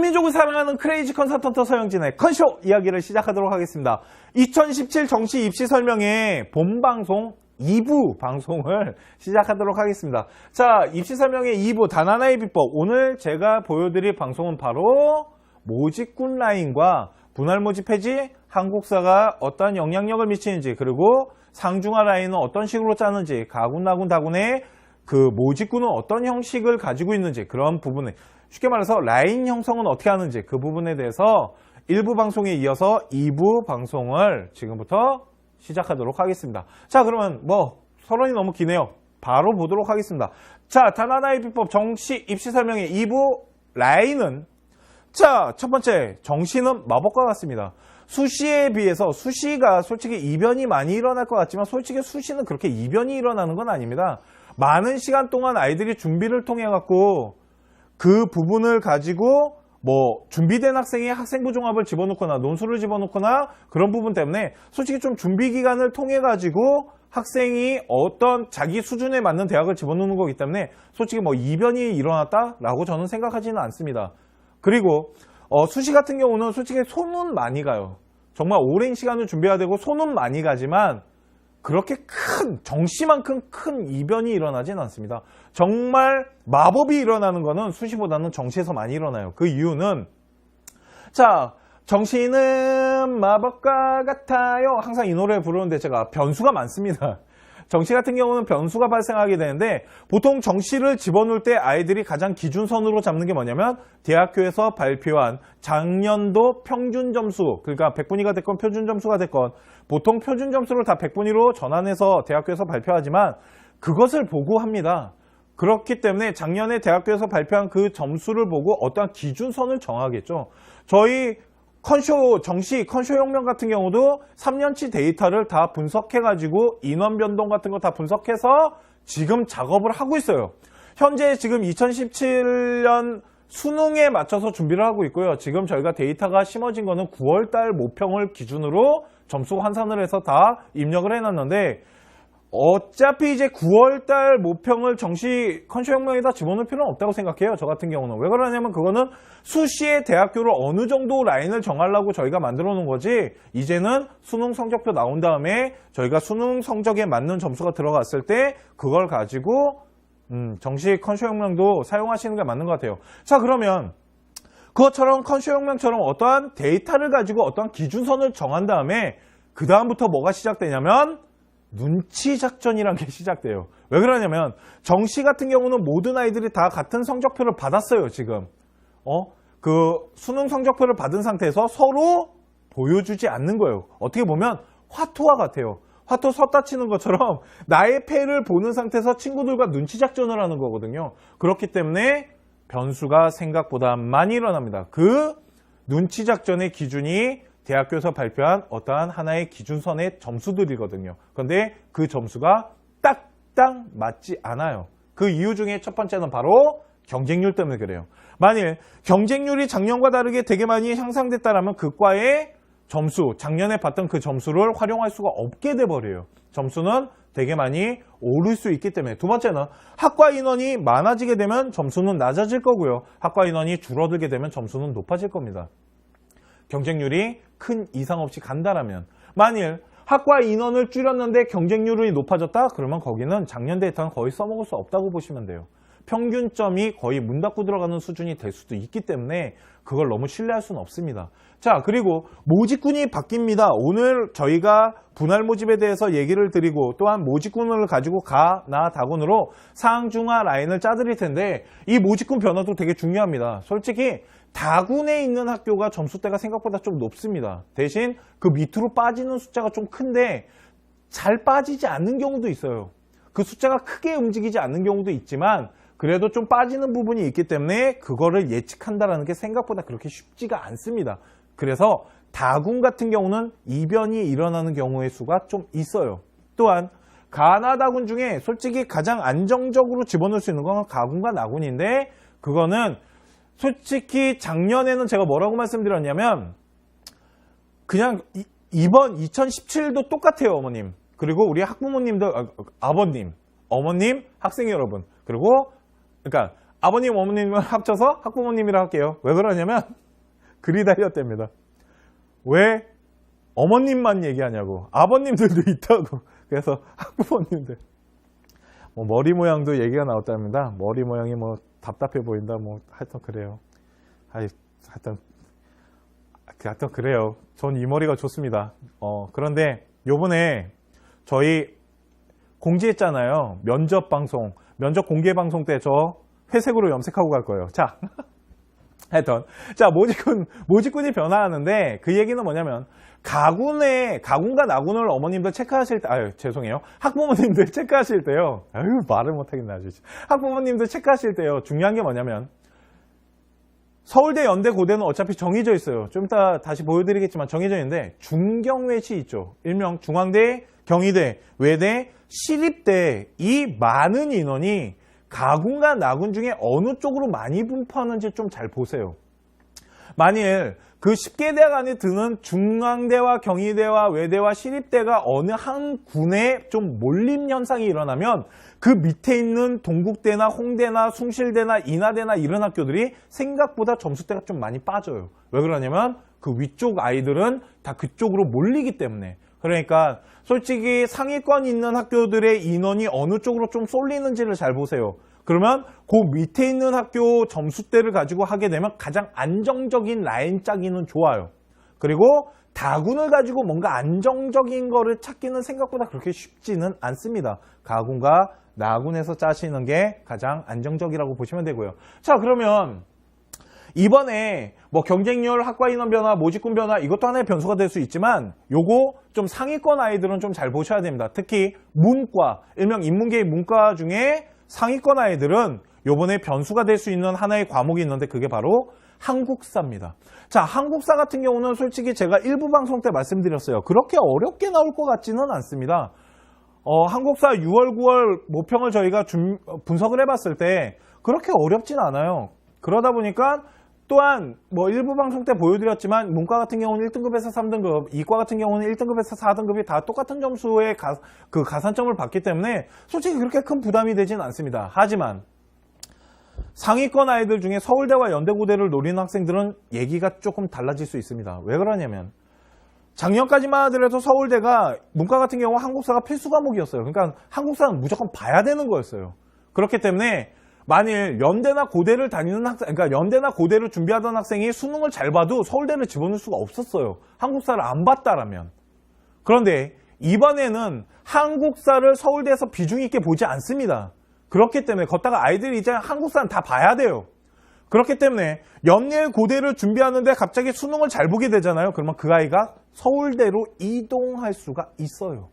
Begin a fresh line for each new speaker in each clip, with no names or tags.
한민족을 사랑하는 크레이지 컨설턴트 서영진의 컨쇼 이야기를 시작하도록 하겠습니다. 2017 정시 입시 설명회 본방송 2부 방송을 시작하도록 하겠습니다. 자, 입시 설명회 2부 단 하나의 비법. 오늘 제가 보여드릴 방송은 바로 모집군 라인과 분할 모집 해지, 한국사가 어떠한 영향력을 미치는지, 그리고 상중하 라인은 어떤 식으로 짜는지, 가군, 나군, 다군의 그 모집군은 어떤 형식을 가지고 있는지, 그런 부분에 쉽게 말해서 라인 형성은 어떻게 하는지 그 부분에 대해서 1부 방송에 이어서 2부 방송을 지금부터 시작하도록 하겠습니다. 자, 그러면 서론이 너무 기네요. 바로 보도록 하겠습니다. 자, 단 하나의 비법 정시 입시 설명회 2부 라인은, 자, 첫 번째 정시는 마법과 같습니다. 수시에 비해서 수시가 솔직히 이변이 많이 일어날 것 같지만 솔직히 수시는 그렇게 이변이 일어나는 건 아닙니다. 많은 시간 동안 아이들이 준비를 통해 갖고 그 부분을 가지고 준비된 학생이 학생부 종합을 집어넣거나 논술을 집어넣거나 그런 부분 때문에 솔직히 좀 준비 기간을 통해 가지고 학생이 어떤 자기 수준에 맞는 대학을 집어넣는 거기 때문에 솔직히 이변이 일어났다라고 저는 생각하지는 않습니다. 그리고 수시 같은 경우는 솔직히 손은 많이 가요. 정말 오랜 시간을 준비해야 되고 손은 많이 가지만 그렇게 정시만큼 큰 이변이 일어나진 않습니다. 정말 마법이 일어나는 거는 수시보다는 정시에서 많이 일어나요. 그 이유는, 자, 정시는 마법과 같아요. 항상 이 노래 부르는데 제가 변수가 많습니다. 정시 같은 경우는 변수가 발생하게 되는데, 보통 정시를 집어넣을 때 아이들이 가장 기준선으로 잡는 게 뭐냐면 대학교에서 발표한 작년도 평균 점수, 그러니까 100분위가 됐건 표준 점수가 됐건 보통 표준 점수를 다 100분위로 전환해서 대학교에서 발표하지만 그것을 보고 합니다. 그렇기 때문에 작년에 대학교에서 발표한 그 점수를 보고 어떠한 기준선을 정하겠죠. 저희 정시 컨쇼 혁명 같은 경우도 3년치 데이터를 다 분석해가지고 인원 변동 같은 거 다 분석해서 지금 작업을 하고 있어요. 현재 지금 2017년 수능에 맞춰서 준비를 하고 있고요. 지금 저희가 데이터가 심어진 거는 9월달 모평을 기준으로 점수 환산을 해서 다 입력을 해놨는데, 어차피 이제 9월달 모평을 정시 컨쇼 혁명에다 집어넣을 필요는 없다고 생각해요. 저 같은 경우는. 왜 그러냐면 그거는 수시의 대학교를 어느 정도 라인을 정하려고 저희가 만들어 놓은 거지, 이제는 수능 성적표 나온 다음에 저희가 수능 성적에 맞는 점수가 들어갔을 때 그걸 가지고 정시 컨쇼 혁명도 사용하시는 게 맞는 것 같아요. 자, 그러면 그것처럼 컨쇼 혁명처럼 어떠한 데이터를 가지고 어떠한 기준선을 정한 다음에 그 다음부터 뭐가 시작되냐면 눈치 작전이란 게 시작돼요. 왜 그러냐면 정시 같은 경우는 모든 아이들이 다 같은 성적표를 받았어요. 지금 그 수능 성적표를 받은 상태에서 서로 보여주지 않는 거예요. 어떻게 보면 화투와 같아요. 화투 섰다 치는 것처럼 나의 패를 보는 상태에서 친구들과 눈치 작전을 하는 거거든요. 그렇기 때문에 변수가 생각보다 많이 일어납니다. 그 눈치 작전의 기준이 대학교에서 발표한 어떠한 하나의 기준선의 점수들이거든요. 그런데 그 점수가 딱딱 맞지 않아요. 그 이유 중에 첫 번째는 바로 경쟁률 때문에 그래요. 만일 경쟁률이 작년과 다르게 되게 많이 향상됐다면 그 과의 점수, 작년에 봤던 그 점수를 활용할 수가 없게 돼버려요. 점수는 되게 많이 오를 수 있기 때문에. 두 번째는 학과 인원이 많아지게 되면 점수는 낮아질 거고요. 학과 인원이 줄어들게 되면 점수는 높아질 겁니다. 경쟁률이 큰 이상 없이 간다라면. 만일 학과 인원을 줄였는데 경쟁률이 높아졌다? 그러면 거기는 작년 데이터는 거의 써먹을 수 없다고 보시면 돼요. 평균점이 거의 문 닫고 들어가는 수준이 될 수도 있기 때문에 그걸 너무 신뢰할 수는 없습니다. 자, 그리고 모집군이 바뀝니다. 오늘 저희가 분할 모집에 대해서 얘기를 드리고 또한 모집군을 가지고 나, 다군으로 상중하 라인을 짜드릴 텐데, 이 모집군 변화도 되게 중요합니다. 솔직히 다군에 있는 학교가 점수대가 생각보다 좀 높습니다. 대신 그 밑으로 빠지는 숫자가 좀 큰데 잘 빠지지 않는 경우도 있어요. 그 숫자가 크게 움직이지 않는 경우도 있지만 그래도 좀 빠지는 부분이 있기 때문에 그거를 예측한다는 게 생각보다 그렇게 쉽지가 않습니다. 그래서 다군 같은 경우는 이변이 일어나는 경우의 수가 좀 있어요. 또한 가나다군 중에 솔직히 가장 안정적으로 집어넣을 수 있는 건 가군과 나군인데, 그거는 솔직히 작년에는 제가 뭐라고 말씀드렸냐면 그냥 이번 2017도 똑같아요. 어머님, 그리고 우리 학부모님들, 아버님, 어머님, 학생 여러분, 그리고 그러니까 아버님, 어머님을 합쳐서 학부모님이라 할게요. 왜 그러냐면 글이 달렸답니다. 왜 어머님만 얘기하냐고. 아버님들도 있다고. 그래서 학부모님들. 뭐 머리 모양도 얘기가 나왔답니다. 머리 모양이 뭐 답답해 보인다. 뭐 하여튼 그래요. 하여튼 그래요. 전 이 머리가 좋습니다. 그런데 요번에 저희 공지했잖아요. 면접 방송, 면접 공개 방송 때 저 회색으로 염색하고 갈 거예요. 자, 하여튼 자 모직군이 변화하는데 그 얘기는 뭐냐면 가군과 나군을 어머님들 체크하실 때, 죄송해요. 학부모님들 체크하실 때요. 말을 못하겠네 아주. 학부모님들 체크하실 때요. 중요한 게 뭐냐면 서울대, 연대, 고대는 어차피 정해져 있어요. 좀 이따 다시 보여드리겠지만 정해져 있는데 중경외시 있죠. 일명 중앙대, 경희대, 외대, 시립대 이 많은 인원이 가군과 나군 중에 어느 쪽으로 많이 분포하는지 좀 잘 보세요. 만일 그 10개 대학 안에 드는 중앙대와 경희대와 외대와 시립대가 어느 한 군에 좀 몰림 현상이 일어나면 그 밑에 있는 동국대나 홍대나 숭실대나 인하대나 이런 학교들이 생각보다 점수대가 좀 많이 빠져요. 왜 그러냐면 그 위쪽 아이들은 다 그쪽으로 몰리기 때문에. 그러니까 솔직히 상위권 있는 학교들의 인원이 어느 쪽으로 좀 쏠리는지를 잘 보세요. 그러면 그 밑에 있는 학교 점수대를 가지고 하게 되면 가장 안정적인 라인 짜기는 좋아요. 그리고 다군을 가지고 뭔가 안정적인 거를 찾기는 생각보다 그렇게 쉽지는 않습니다. 가군과 나군에서 짜시는 게 가장 안정적이라고 보시면 되고요. 자, 그러면 이번에 뭐 경쟁률, 학과 인원 변화, 모집군 변화 이것도 하나의 변수가 될 수 있지만 요거 좀 상위권 아이들은 좀 잘 보셔야 됩니다. 특히 문과, 일명 인문계의 문과 중에 상위권 아이들은 요번에 변수가 될 수 있는 하나의 과목이 있는데 그게 바로 한국사입니다. 자, 한국사 같은 경우는 솔직히 제가 일부 방송 때 말씀드렸어요. 그렇게 어렵게 나올 것 같지는 않습니다. 한국사 6월, 9월 모평을 저희가 분석을 해봤을 때 그렇게 어렵진 않아요. 그러다 보니까 또한 뭐 일부 방송 때 보여드렸지만 문과 같은 경우는 1등급에서 3등급, 이과 같은 경우는 1등급에서 4등급이 다 똑같은 점수의 그 가산점을 받기 때문에 솔직히 그렇게 큰 부담이 되진 않습니다. 하지만 상위권 아이들 중에 서울대와 연대고대를 노리는 학생들은 얘기가 조금 달라질 수 있습니다. 왜 그러냐면 작년까지만 하더라도 서울대가 문과 같은 경우 한국사가 필수 과목이었어요. 그러니까 한국사는 무조건 봐야 되는 거였어요. 그렇기 때문에 만일 연대나 고대를 다니는 학생, 그러니까 연대나 고대를 준비하던 학생이 수능을 잘 봐도 서울대를 집어넣을 수가 없었어요. 한국사를 안 봤다라면. 그런데 이번에는 한국사를 서울대에서 비중 있게 보지 않습니다. 그렇기 때문에 걷다가 아이들이 이제 한국사는 다 봐야 돼요. 그렇기 때문에 연대 고대를 준비하는데 갑자기 수능을 잘 보게 되잖아요. 그러면 그 아이가 서울대로 이동할 수가 있어요.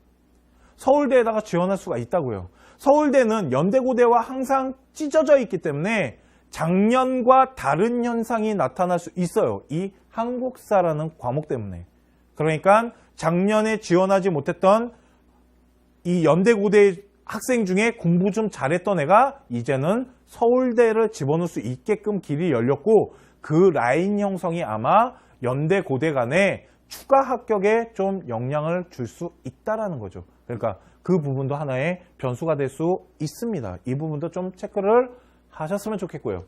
서울대에다가 지원할 수가 있다고요. 서울대는 연대고대와 항상 찢어져 있기 때문에 작년과 다른 현상이 나타날 수 있어요. 이 한국사라는 과목 때문에. 그러니까 작년에 지원하지 못했던 이 연대고대 학생 중에 공부 좀 잘했던 애가 이제는 서울대를 집어넣을 수 있게끔 길이 열렸고 그 라인 형성이 아마 연대고대 간에 추가 합격에 좀 영향을 줄 수 있다라는 거죠. 그러니까 그 부분도 하나의 변수가 될 수 있습니다. 이 부분도 좀 체크를 하셨으면 좋겠고요.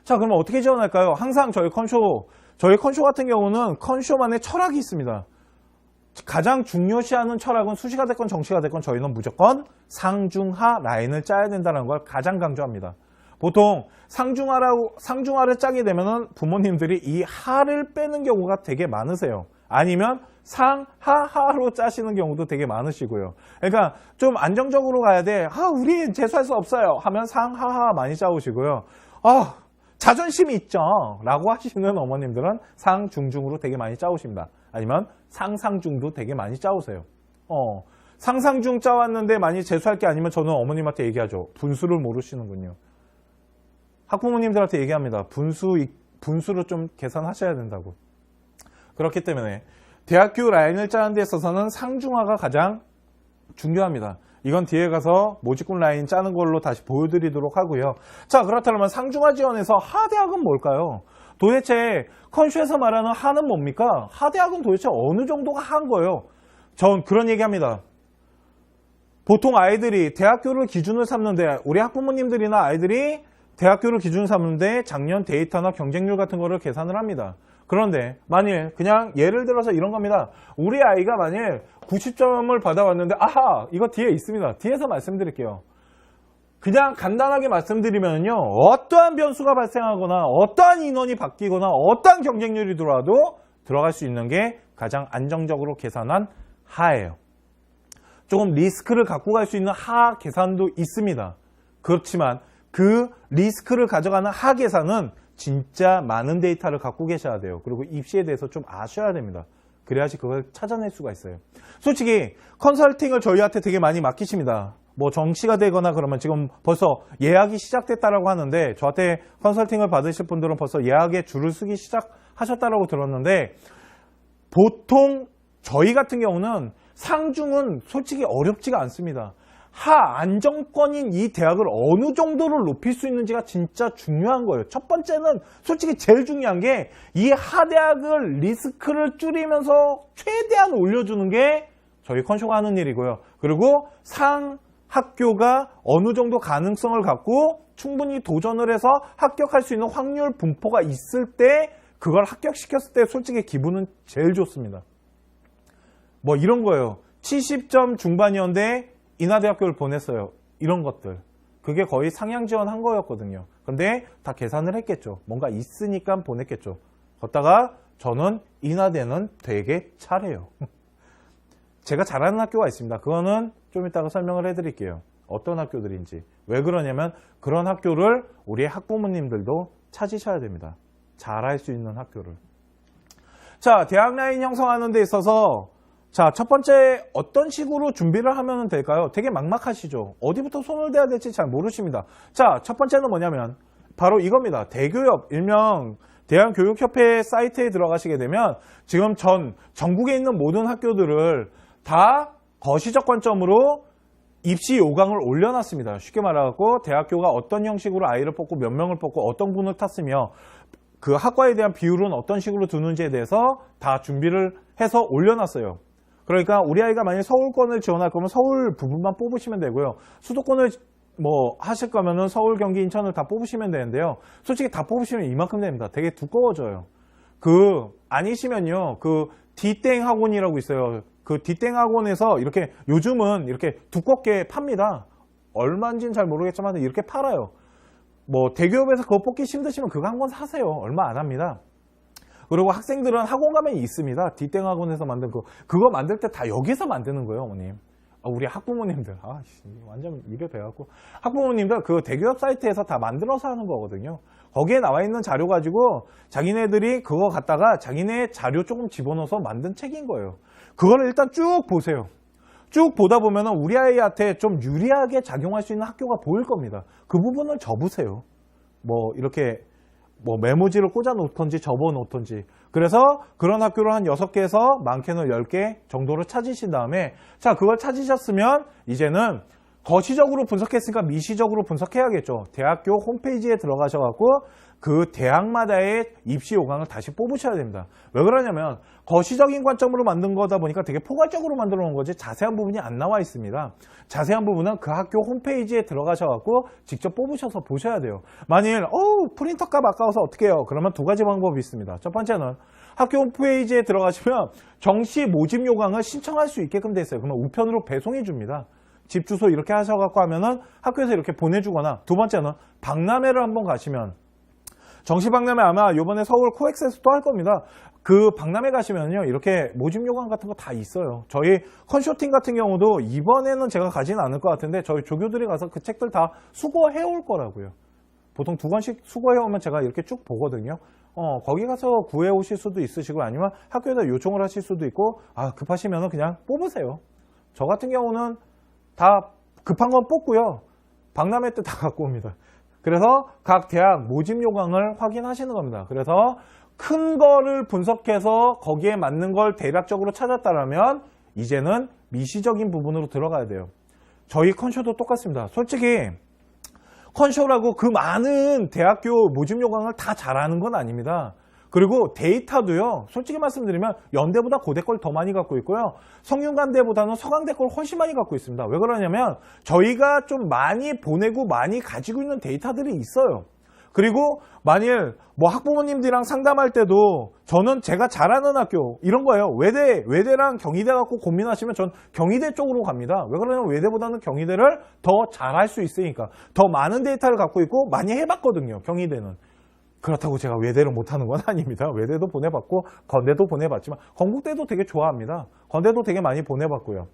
자, 그러면 어떻게 지원할까요? 항상 저희 컨쇼 같은 경우는 컨쇼만의 철학이 있습니다. 가장 중요시하는 철학은 수시가 됐건 정시가 됐건 저희는 무조건 상중하 라인을 짜야 된다는 걸 가장 강조합니다. 보통 상중하를 짜게 되면은 부모님들이 이 하를 빼는 경우가 되게 많으세요. 아니면 상하하로 짜시는 경우도 되게 많으시고요. 그러니까 좀 안정적으로 가야 돼. 우리 재수할 수 없어요. 하면 상하하 많이 짜오시고요. 자존심이 있죠. 라고 하시는 어머님들은 상중중으로 되게 많이 짜오십니다. 아니면 상상중도 되게 많이 짜오세요. 상상중 짜왔는데 많이 재수할 게 아니면 저는 어머님한테 얘기하죠. 분수를 모르시는군요. 학부모님들한테 얘기합니다. 분수를 좀 계산하셔야 된다고. 그렇기 때문에 대학교 라인을 짜는 데 있어서는 상중하가 가장 중요합니다. 이건 뒤에 가서 모집군 라인 짜는 걸로 다시 보여드리도록 하고요. 자, 그렇다면 상중하 지원에서 하대학은 뭘까요? 도대체 컨쇼에서 말하는 하는 뭡니까? 하대학은 도대체 어느 정도가 한 거예요? 전 그런 얘기합니다. 보통 아이들이 대학교를 기준을 삼는데 우리 학부모님들이나 아이들이 대학교를 기준 삼는데 작년 데이터나 경쟁률 같은 거를 계산을 합니다. 그런데 만일 그냥 예를 들어서 이런 겁니다. 우리 아이가 만일 90점을 받아왔는데 아하 이거 뒤에 있습니다. 뒤에서 말씀드릴게요. 그냥 간단하게 말씀드리면요. 어떠한 변수가 발생하거나 어떠한 인원이 바뀌거나 어떠한 경쟁률이 들어와도 들어갈 수 있는 게 가장 안정적으로 계산한 하예요. 조금 리스크를 갖고 갈 수 있는 하 계산도 있습니다. 그렇지만 그 리스크를 가져가는 하 계산은 진짜 많은 데이터를 갖고 계셔야 돼요. 그리고 입시에 대해서 좀 아셔야 됩니다. 그래야지 그걸 찾아낼 수가 있어요. 솔직히 컨설팅을 저희한테 되게 많이 맡기십니다. 뭐 정시가 되거나 그러면 지금 벌써 예약이 시작됐다라고 하는데 저한테 컨설팅을 받으실 분들은 벌써 예약에 줄을 서기 시작하셨다라고 들었는데 보통 저희 같은 경우는 상중은 솔직히 어렵지가 않습니다. 하 안정권인 이 대학을 어느 정도를 높일 수 있는지가 진짜 중요한 거예요. 첫 번째는 솔직히 제일 중요한 게 이 하대학을 리스크를 줄이면서 최대한 올려주는 게 저희 컨쇼가 하는 일이고요. 그리고 상 학교가 어느 정도 가능성을 갖고 충분히 도전을 해서 합격할 수 있는 확률 분포가 있을 때 그걸 합격시켰을 때 솔직히 기분은 제일 좋습니다. 뭐 이런 거예요. 70점 중반이었는데 인하대학교를 보냈어요. 이런 것들. 그게 거의 상향 지원한 거였거든요. 근데 다 계산을 했겠죠. 뭔가 있으니까 보냈겠죠. 걷다가 저는 인하대는 되게 잘해요. 제가 잘하는 학교가 있습니다. 그거는 좀 이따가 설명을 해드릴게요. 어떤 학교들인지. 왜 그러냐면 그런 학교를 우리의 학부모님들도 찾으셔야 됩니다. 잘할 수 있는 학교를. 자, 대학 라인 형성하는 데 있어서 자, 첫 번째 어떤 식으로 준비를 하면 될까요? 되게 막막하시죠? 어디부터 손을 대야 될지 잘 모르십니다. 자, 첫 번째는 뭐냐면 바로 이겁니다. 대교협, 일명 대한교육협회 사이트에 들어가시게 되면 지금 전국에 있는 모든 학교들을 다 거시적 관점으로 입시 요강을 올려놨습니다. 쉽게 말하고 대학교가 어떤 형식으로 아이를 뽑고 몇 명을 뽑고 어떤 분을 탔으며 그 학과에 대한 비율은 어떤 식으로 두는지에 대해서 다 준비를 해서 올려놨어요. 그러니까 우리 아이가 만약 서울권을 지원할 거면 서울 부분만 뽑으시면 되고요. 수도권을 뭐 하실 거면은 서울, 경기, 인천을 다 뽑으시면 되는데요. 솔직히 다 뽑으시면 이만큼 됩니다. 되게 두꺼워져요. 아니시면요. 디땡 학원이라고 있어요. 디땡 학원에서 이렇게 요즘은 이렇게 두껍게 팝니다. 얼마인지는 잘 모르겠지만 이렇게 팔아요. 뭐 대기업에서 그거 뽑기 힘드시면 그거 한 권 사세요. 얼마 안 합니다. 그리고 학생들은 학원 가면 있습니다. 디땡 학원에서 만든 그거 만들 때 다 여기서 만드는 거예요, 어머님. 우리 학부모님들, 완전 입에 배갖고. 학부모님들 그 대기업 사이트에서 다 만들어서 하는 거거든요. 거기에 나와 있는 자료 가지고 자기네들이 그거 갖다가 자기네 자료 조금 집어넣어서 만든 책인 거예요. 그거를 일단 쭉 보세요. 쭉 보다 보면은 우리 아이한테 좀 유리하게 작용할 수 있는 학교가 보일 겁니다. 그 부분을 접으세요. 뭐 이렇게 뭐 메모지를 꽂아 놓던지 접어 놓던지. 그래서 그런 학교를 한 6개에서 많게는 10개 정도로 찾으신 다음에 자, 그걸 찾으셨으면 이제는 거시적으로 분석했으니까 미시적으로 분석해야겠죠. 대학교 홈페이지에 들어가셔갖고 그 대학마다의 입시 요강을 다시 뽑으셔야 됩니다. 왜 그러냐면 거시적인 관점으로 만든 거다 보니까 되게 포괄적으로 만들어 놓은 거지 자세한 부분이 안 나와 있습니다. 자세한 부분은 그 학교 홈페이지에 들어가셔갖고 직접 뽑으셔서 보셔야 돼요. 만일 프린터 값 아까워서 어떻게 해요? 그러면 두 가지 방법이 있습니다. 첫 번째는 학교 홈페이지에 들어가시면 정시 모집 요강을 신청할 수 있게끔 돼 있어요. 그러면 우편으로 배송해 줍니다. 집 주소 이렇게 하셔갖고 하면은 학교에서 이렇게 보내주거나, 두 번째는 박람회를 한번 가시면, 정시 박람회 아마 이번에 서울 코엑스에서 또 할 겁니다. 그 박람회 가시면요, 이렇게 모집 요강 같은 거 다 있어요. 저희 컨쇼팅 같은 경우도 이번에는 제가 가지는 않을 것 같은데 저희 조교들이 가서 그 책들 다 수거해 올 거라고요. 보통 2권씩 수거해 오면 제가 이렇게 쭉 보거든요. 거기 가서 구해 오실 수도 있으시고 아니면 학교에다 요청을 하실 수도 있고, 급하시면은 그냥 뽑으세요. 저 같은 경우는 다 급한 건 뽑고요. 박람회 때 다 갖고 옵니다. 그래서 각 대학 모집 요강을 확인하시는 겁니다. 그래서 큰 거를 분석해서 거기에 맞는 걸 대략적으로 찾았다면 이제는 미시적인 부분으로 들어가야 돼요. 저희 컨쇼도 똑같습니다. 솔직히 컨쇼라고 그 많은 대학교 모집 요강을 다 잘하는 건 아닙니다. 그리고 데이터도요, 솔직히 말씀드리면 연대보다 고대 걸 더 많이 갖고 있고요. 성균관대보다는 서강대 걸 훨씬 많이 갖고 있습니다. 왜 그러냐면 저희가 좀 많이 보내고 많이 가지고 있는 데이터들이 있어요. 그리고 만일 뭐 학부모님들이랑 상담할 때도 저는 제가 잘하는 학교 이런 거예요. 외대랑 경희대 갖고 고민하시면 전 경희대 쪽으로 갑니다. 왜 그러냐면 외대보다는 경희대를 더 잘할 수 있으니까. 더 많은 데이터를 갖고 있고 많이 해봤거든요. 경희대는. 그렇다고 제가 외대를 못하는 건 아닙니다. 외대도 보내봤고 건대도 보내봤지만 건국대도 되게 좋아합니다. 건대도 되게 많이 보내봤고요.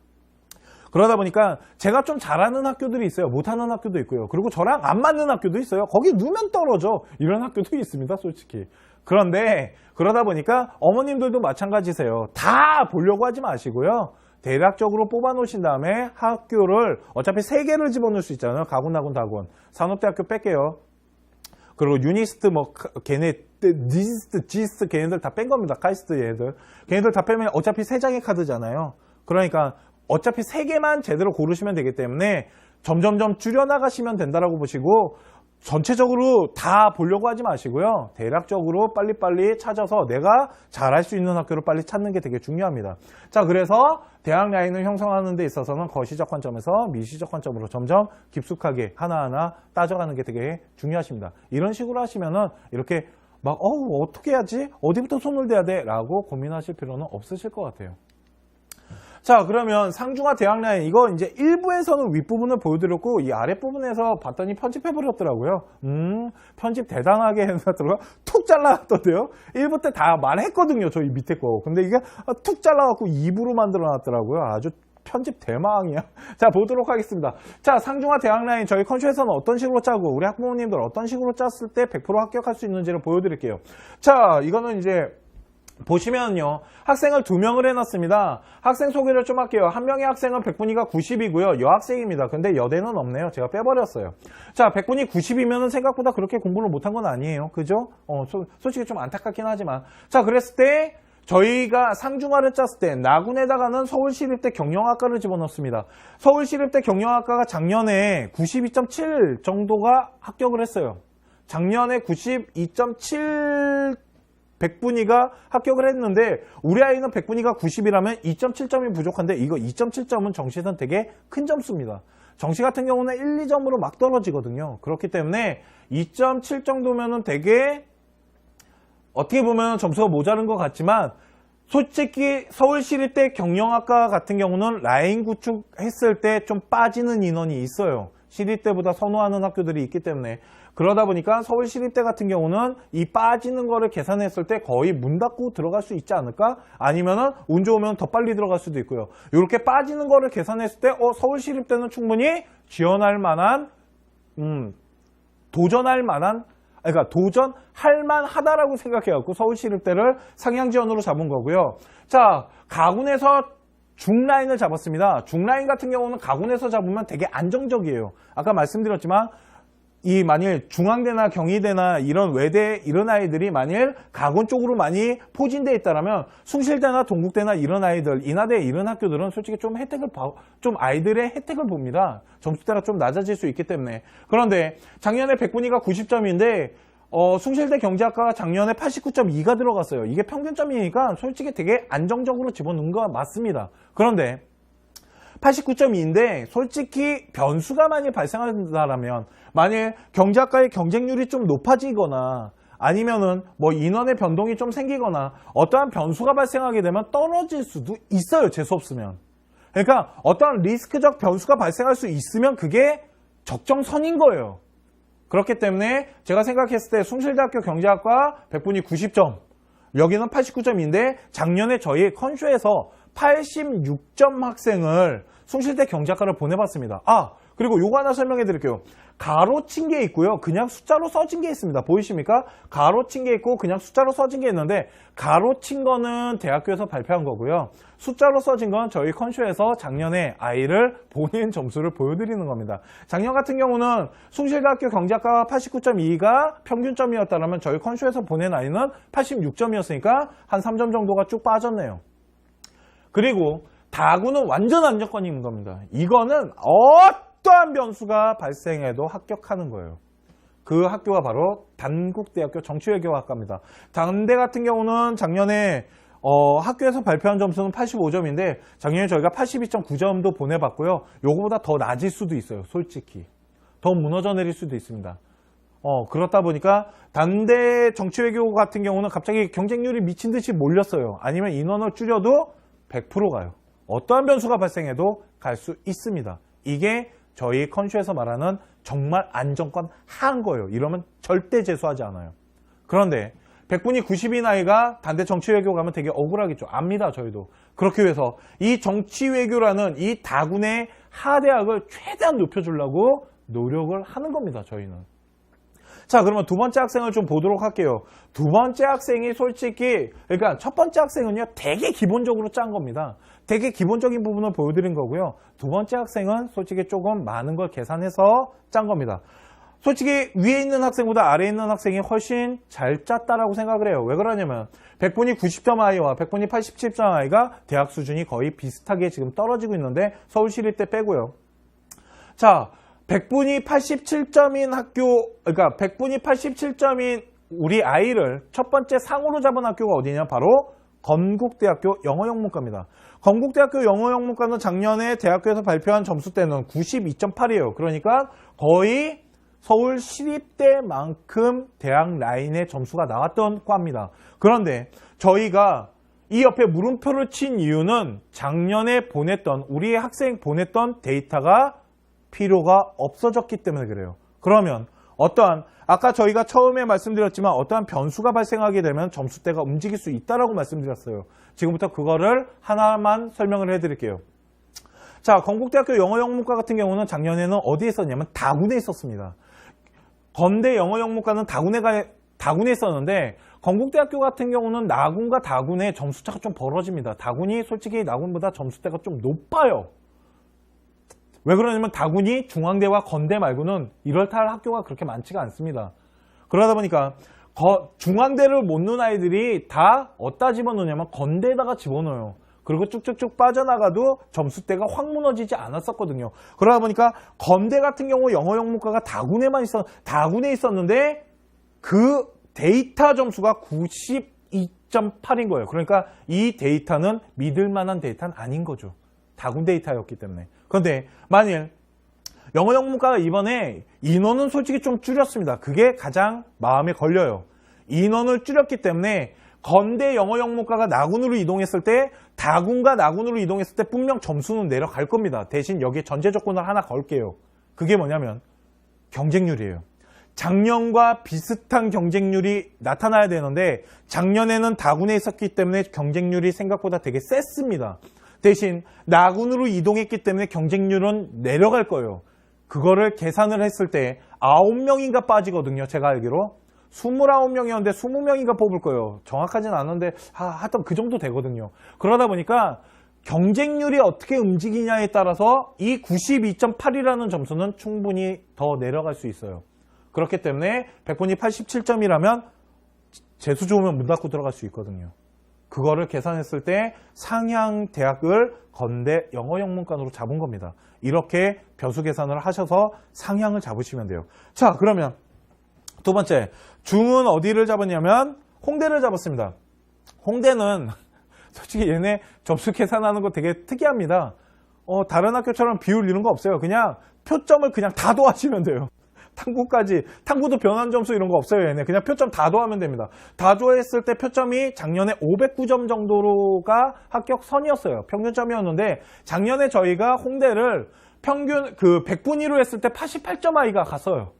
그러다 보니까 제가 좀 잘하는 학교들이 있어요. 못하는 학교도 있고요. 그리고 저랑 안 맞는 학교도 있어요. 거기 누면 떨어져. 이런 학교도 있습니다. 솔직히. 그런데 그러다 보니까 어머님들도 마찬가지세요. 다 보려고 하지 마시고요. 대략적으로 뽑아놓으신 다음에 학교를 어차피 3개를 집어넣을 수 있잖아요. 가군학군 다군. 산업대학교 뺄게요. 그리고 유니스트 뭐 걔네 니스트 지스트 걔네들 다 뺀 겁니다. 카이스트 얘네들. 걔네들 다 빼면 어차피 3장의 카드잖아요. 그러니까 어차피 3개만 제대로 고르시면 되기 때문에 점점점 줄여나가시면 된다라고 보시고 전체적으로 다 보려고 하지 마시고요. 대략적으로 빨리빨리 찾아서 내가 잘할 수 있는 학교를 빨리 찾는 게 되게 중요합니다. 자, 그래서 대학 라인을 형성하는 데 있어서는 거시적 관점에서 미시적 관점으로 점점 깊숙하게 하나하나 따져가는 게 되게 중요하십니다. 이런 식으로 하시면은 이렇게 막 어떻게 해야지? 어디부터 손을 대야 돼? 라고 고민하실 필요는 없으실 것 같아요. 자, 그러면 상중하 대학 라인 이거 이제 1부에서는 윗부분을 보여드렸고 이 아랫부분에서 봤더니 편집해버렸더라고요. 편집 대단하게 해놨더라고요. 툭 잘라놨던데요. 1부 때 다 말했거든요. 저희 밑에 거. 근데 이게 툭 잘라갖고 2부로 만들어놨더라고요. 아주 편집 대망이야. 자, 보도록 하겠습니다. 자, 상중하 대학 라인 저희 컨쇼에서는 어떤 식으로 짜고 우리 학부모님들 어떤 식으로 짰을 때 100% 합격할 수 있는지를 보여드릴게요. 자, 이거는 이제 보시면요. 학생을 2명을 해놨습니다. 학생 소개를 좀 할게요. 한 명의 학생은 백분위가 90이고요. 여학생입니다. 근데 여대는 없네요. 제가 빼버렸어요. 자, 백분위 90이면 생각보다 그렇게 공부를 못한 건 아니에요. 그죠? 솔직히 좀 안타깝긴 하지만. 자, 그랬을 때 저희가 상중하를 짰을 때 나군에다가는 서울시립대 경영학과를 집어넣습니다. 서울시립대 경영학과가 작년에 92.7 정도가 합격을 했어요. 작년에 92.7 백분위가 합격을 했는데 우리 아이는 백분위가 90이라면 2.7점이 부족한데 이거 2.7점은 정시에서는 되게 큰 점수입니다. 정시 같은 경우는 1, 2점으로 막 떨어지거든요. 그렇기 때문에 2.7 정도면은 되게 어떻게 보면 점수가 모자른 것 같지만 솔직히 서울시립대 경영학과 같은 경우는 라인 구축했을 때 좀 빠지는 인원이 있어요. 시립대보다 선호하는 학교들이 있기 때문에 그러다 보니까 서울시립대 같은 경우는 이 빠지는 거를 계산했을 때 거의 문 닫고 들어갈 수 있지 않을까? 아니면은 운 좋으면 더 빨리 들어갈 수도 있고요. 이렇게 빠지는 거를 계산했을 때 서울시립대는 충분히 지원할 만한 도전할 만하다라고 생각해갖고 서울시립대를 상향 지원으로 잡은 거고요. 자, 가군에서 중라인을 잡았습니다. 중라인 같은 경우는 가군에서 잡으면 되게 안정적이에요. 아까 말씀드렸지만 이 만일 중앙대나 경희대나 이런 외대 이런 아이들이 만일 가군 쪽으로 많이 포진되어 있다라면 숭실대나 동국대나 이런 아이들, 인하대 이런 학교들은 솔직히 좀 아이들의 혜택을 봅니다. 점수대가 좀 낮아질 수 있기 때문에. 그런데 작년에 백분위가 90점인데 숭실대 경제학과가 작년에 89.2가 들어갔어요. 이게 평균점이니까 솔직히 되게 안정적으로 집어넣은 거 맞습니다. 그런데 89.2인데 솔직히 변수가 많이 발생한다라면 만일 경제학과의 경쟁률이 좀 높아지거나 아니면은 뭐 인원의 변동이 좀 생기거나 어떠한 변수가 발생하게 되면 떨어질 수도 있어요. 재수 없으면. 그러니까 어떠한 리스크적 변수가 발생할 수 있으면 그게 적정선인 거예요. 그렇기 때문에 제가 생각했을 때 숭실대학교 경제학과 백분위 90점 여기는 89점인데 작년에 저희 컨쇼에서 86점 학생을 숭실대 경제학과를 보내봤습니다. 그리고 요거 하나 설명해 드릴게요. 가로친 게 있고요. 그냥 숫자로 써진 게 있습니다. 보이십니까? 가로친 게 있고 그냥 숫자로 써진 게 있는데 가로친 거는 대학교에서 발표한 거고요. 숫자로 써진 건 저희 컨쇼에서 작년에 아이를 보낸 점수를 보여드리는 겁니다. 작년 같은 경우는 숭실대학교 경제학과 89.2가 평균점이었다면 저희 컨쇼에서 보낸 아이는 86점이었으니까 한 3점 정도가 쭉 빠졌네요. 그리고 다구는 완전 안정권인 겁니다. 이거는 어떠한 변수가 발생해도 합격하는 거예요. 그 학교가 바로 단국대학교 정치외교학과입니다. 단대 같은 경우는 작년에 학교에서 발표한 점수는 85점인데 작년에 저희가 82.9점도 보내봤고요. 요거보다 더 낮을 수도 있어요. 솔직히. 더 무너져 내릴 수도 있습니다. 그렇다 보니까 단대 정치외교 같은 경우는 갑자기 경쟁률이 미친 듯이 몰렸어요. 아니면 인원을 줄여도 100% 가요. 어떠한 변수가 발생해도 갈 수 있습니다. 이게 저희 컨쇼에서 말하는 정말 안정권 하한 거예요. 이러면 절대 재수하지 않아요. 그런데 100분이 90인 아이가 단대 정치외교 가면 되게 억울하겠죠. 압니다, 저희도. 그렇게 해서 이 정치외교라는 이 다군의 하대학을 최대한 높여주려고 노력을 하는 겁니다, 저희는. 자, 그러면 두 번째 학생을 좀 보도록 할게요. 두 번째 학생이 솔직히, 그러니까 첫 번째 학생은요, 되게 기본적으로 짠 겁니다. 되게 기본적인 부분을 보여드린 거고요. 두 번째 학생은 솔직히 조금 많은 걸 계산해서 짠 겁니다. 솔직히 위에 있는 학생보다 아래에 있는 학생이 훨씬 잘 짰다라고 생각을 해요. 왜 그러냐면 100분이 90점 아이와 100분이 87점 아이가 대학 수준이 거의 비슷하게 지금 떨어지고 있는데 서울시립대 빼고요. 자, 100분이 87점인 학교, 그러니까 100분이 87점인 우리 아이를 첫 번째 상으로 잡은 학교가 어디냐? 바로 건국대학교 영어영문과입니다. 건국대학교 영어영문과는 작년에 대학교에서 발표한 점수 때는 92.8이에요. 그러니까 거의 서울시립대만큼 대학 라인의 점수가 나왔던 과입니다. 그런데 저희가 이 옆에 물음표를 친 이유는 작년에 보냈던, 우리 학생 보냈던 데이터가 필요가 없어졌기 때문에 그래요. 그러면 어떠한, 아까 저희가 처음에 말씀드렸지만 어떠한 변수가 발생하게 되면 점수대가 움직일 수 있다라고 말씀드렸어요. 지금부터 그거를 하나만 설명을 해드릴게요. 자, 건국대학교 영어영문과 같은 경우는 작년에는 어디에 있었냐면 다군에 있었습니다. 건대 영어영문과는 다군에 있었는데 건국대학교 같은 경우는 나군과 다군의 점수차가 좀 벌어집니다. 다군이 솔직히 나군보다 점수대가 좀 높아요. 왜 그러냐면 다군이 중앙대와 건대 말고는 이럴탈 학교가 그렇게 많지가 않습니다. 그러다 보니까 중앙대를 못 넣은 아이들이 다 어디다 집어넣냐면 건대에다가 집어넣어요. 그리고 쭉쭉쭉 빠져나가도 점수대가 확 무너지지 않았었거든요. 그러다 보니까 건대 같은 경우 영어영문과가 다군에 있었는데 그 데이터 점수가 92.8인 거예요. 그러니까 이 데이터는 믿을 만한 데이터는 아닌 거죠. 다군 데이터였기 때문에. 그런데 만일 영어영문과가 이번에 인원은 솔직히 좀 줄였습니다. 그게 가장 마음에 걸려요. 인원을 줄였기 때문에 건대 영어영문과가 나군으로 이동했을 때 다군과 나군으로 이동했을 때 분명 점수는 내려갈 겁니다. 대신 여기에 전제 조건을 하나 걸게요. 그게 뭐냐면 경쟁률이에요. 작년과 비슷한 경쟁률이 나타나야 되는데 작년에는 다군에 있었기 때문에 경쟁률이 생각보다 되게 셌습니다. 대신 나군으로 이동했기 때문에 경쟁률은 내려갈 거예요. 그거를 계산을 했을 때 9명인가 빠지거든요. 제가 알기로 29명이었는데 20명인가 뽑을 거예요. 정확하진 않은데 하여튼 그 정도 되거든요. 그러다 보니까 경쟁률이 어떻게 움직이냐에 따라서 이 92.8이라는 점수는 충분히 더 내려갈 수 있어요. 그렇기 때문에 100분이 87점이라면 재수 좋으면 문 닫고 들어갈 수 있거든요. 그거를 계산했을 때 상향 대학을 건대 영어영문과로 잡은 겁니다. 이렇게 변수 계산을 하셔서 상향을 잡으시면 돼요. 자, 그러면 두 번째, 중은 어디를 잡았냐면 홍대를 잡았습니다. 홍대는 솔직히 얘네 점수 계산하는 거 되게 특이합니다. 다른 학교처럼 비율 이런 거 없어요. 그냥 표점을 그냥 다 더하시면 돼요. 탐구도 변환 점수 이런 거 없어요. 얘네 그냥 표점 다 더하면 됩니다. 다 더했을 때 표점이 작년에 509점 정도가 합격선이었어요. 평균점이었는데 작년에 저희가 홍대를 평균 100분위로 했을 때 88점 아이가 갔어요.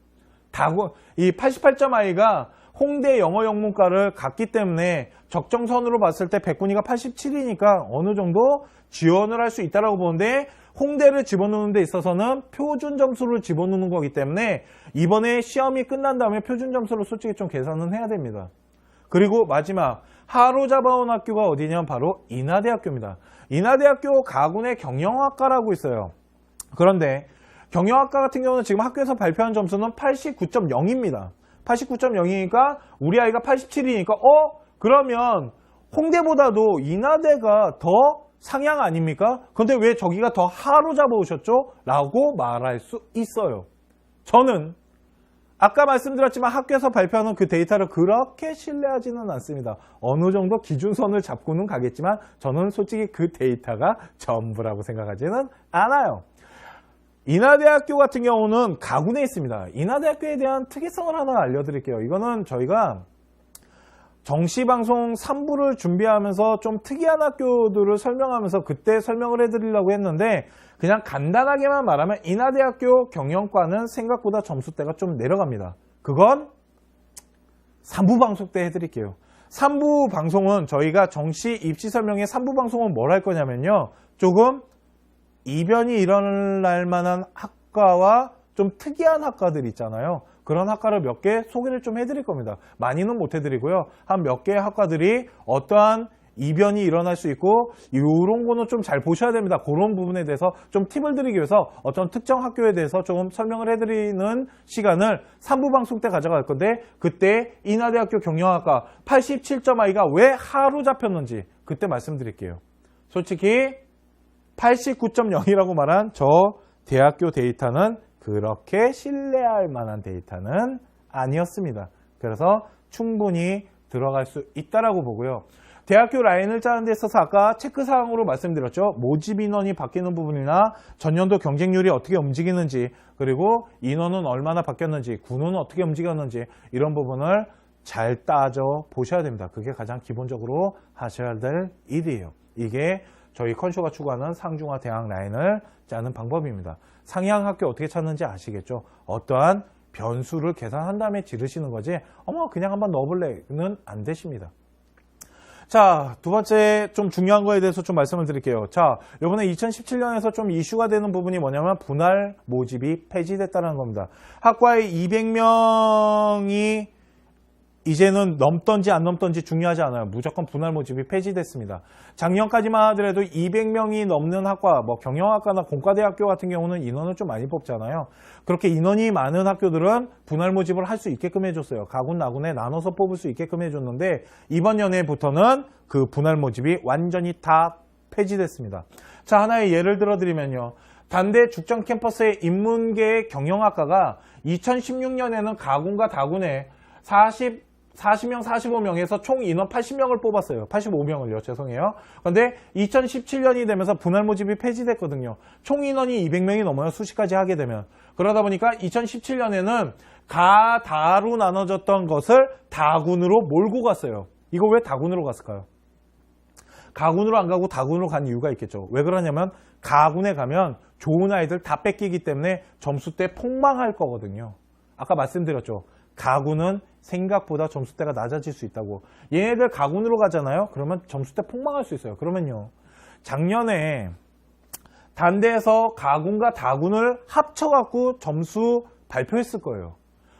이 88점 아이가 홍대 영어영문과를 갔기 때문에 적정선으로 봤을 때 100분위가 87이니까 어느 정도 지원을 할 수 있다고 보는데 홍대를 집어넣는 데 있어서는 표준 점수를 집어넣는 거기 때문에 이번에 시험이 끝난 다음에 표준 점수를 솔직히 좀 계산은 해야 됩니다. 그리고 마지막 하로 잡아온 학교가 어디냐면 바로 인하대학교입니다. 인하대학교 가군의 경영학과라고 있어요. 그런데 경영학과 같은 경우는 지금 학교에서 발표한 점수는 89.0입니다. 89.0이니까 우리 아이가 87이니까 그러면 홍대보다도 인하대가 더 상향 아닙니까? 근데 왜 저기가 더 하로 잡아오셨죠? 라고 말할 수 있어요. 저는 아까 말씀드렸지만 학교에서 발표하는 그 데이터를 그렇게 신뢰하지는 않습니다. 어느 정도 기준선을 잡고는 가겠지만 저는 솔직히 그 데이터가 전부라고 생각하지는 않아요. 인하대학교 같은 경우는 가군에 있습니다. 인하대학교에 대한 특이성을 하나 알려드릴게요. 이거는 저희가 정시방송 3부를 준비하면서 좀 특이한 학교들을 설명하면서 그때 설명을 해드리려고 했는데 그냥 간단하게만 말하면 인하대학교 경영과는 생각보다 점수대가 좀 내려갑니다. 그건 3부 방송 때 해드릴게요. 3부 방송은 저희가 정시 입시 설명회 3부 방송은 뭘 할 거냐면요. 조금 이변이 일어날 만한 학과와 좀 특이한 학과들 있잖아요. 그런 학과를 몇 개 소개를 좀 해드릴 겁니다. 많이는 못 해드리고요. 한 몇 개의 학과들이 어떠한 이변이 일어날 수 있고 이런 거는 좀 잘 보셔야 됩니다. 그런 부분에 대해서 좀 팁을 드리기 위해서 어떤 특정 학교에 대해서 좀 설명을 해드리는 시간을 3부 방송 때 가져갈 건데 그때 인하대학교 경영학과 87.2가 왜 하루 잡혔는지 그때 말씀드릴게요. 솔직히 89.0이라고 말한 저 대학교 데이터는 그렇게 신뢰할 만한 데이터는 아니었습니다. 그래서 충분히 들어갈 수 있다라고 보고요. 대학교 라인을 짜는 데 있어서 아까 체크사항으로 말씀드렸죠. 모집 인원이 바뀌는 부분이나 전년도 경쟁률이 어떻게 움직이는지 그리고 인원은 얼마나 바뀌었는지 군은 어떻게 움직였는지 이런 부분을 잘 따져 보셔야 됩니다. 그게 가장 기본적으로 하셔야 될 일이에요. 이게 저희 컨쇼가 추구하는 상중하 대학 라인을 짜는 방법입니다. 상향 학교 어떻게 찾는지 아시겠죠? 어떠한 변수를 계산한 다음에 지르시는 거지 어머 그냥 한번 넣어볼래는 안 되십니다. 자, 두 번째 좀 중요한 거에 대해서 좀 말씀을 드릴게요. 자, 이번에 2017년에서 좀 이슈가 되는 부분이 뭐냐면 분할 모집이 폐지됐다는 겁니다. 학과에 200명이 이제는 넘던지 안 넘던지 중요하지 않아요. 무조건 분할 모집이 폐지됐습니다. 작년까지만 하더라도 200명이 넘는 학과, 뭐 경영학과나 공과대학교 같은 경우는 인원을 좀 많이 뽑잖아요. 그렇게 인원이 많은 학교들은 분할 모집을 할 수 있게끔 해줬어요. 가군, 나군에 나눠서 뽑을 수 있게끔 해줬는데 이번 연회부터는 그 분할 모집이 완전히 다 폐지됐습니다. 자, 하나의 예를 들어드리면요. 단대 죽전 캠퍼스의 인문계 경영학과가 2016년에는 가군과 다군에 40명, 45명에서 총 인원 80명을 뽑았어요. 85명을요. 죄송해요. 그런데 2017년이 되면서 분할 모집이 폐지됐거든요. 총 인원이 200명이 넘어요. 수시까지 하게 되면. 그러다 보니까 2017년에는 가, 다로 나눠졌던 것을 다군으로 몰고 갔어요. 이거 왜 다군으로 갔을까요? 가군으로 안 가고 다군으로 간 이유가 있겠죠. 왜 그러냐면 가군에 가면 좋은 아이들 다 뺏기기 때문에 점수대 폭망할 거거든요. 아까 말씀드렸죠. 가군은 생각보다 점수대가 낮아질 수 있다고. 얘네들 가군으로 가잖아요. 그러면 점수대 폭망할 수 있어요. 그러면요. 작년에 단대에서 가군과 다군을 합쳐갖고 점수 발표했을 거예요.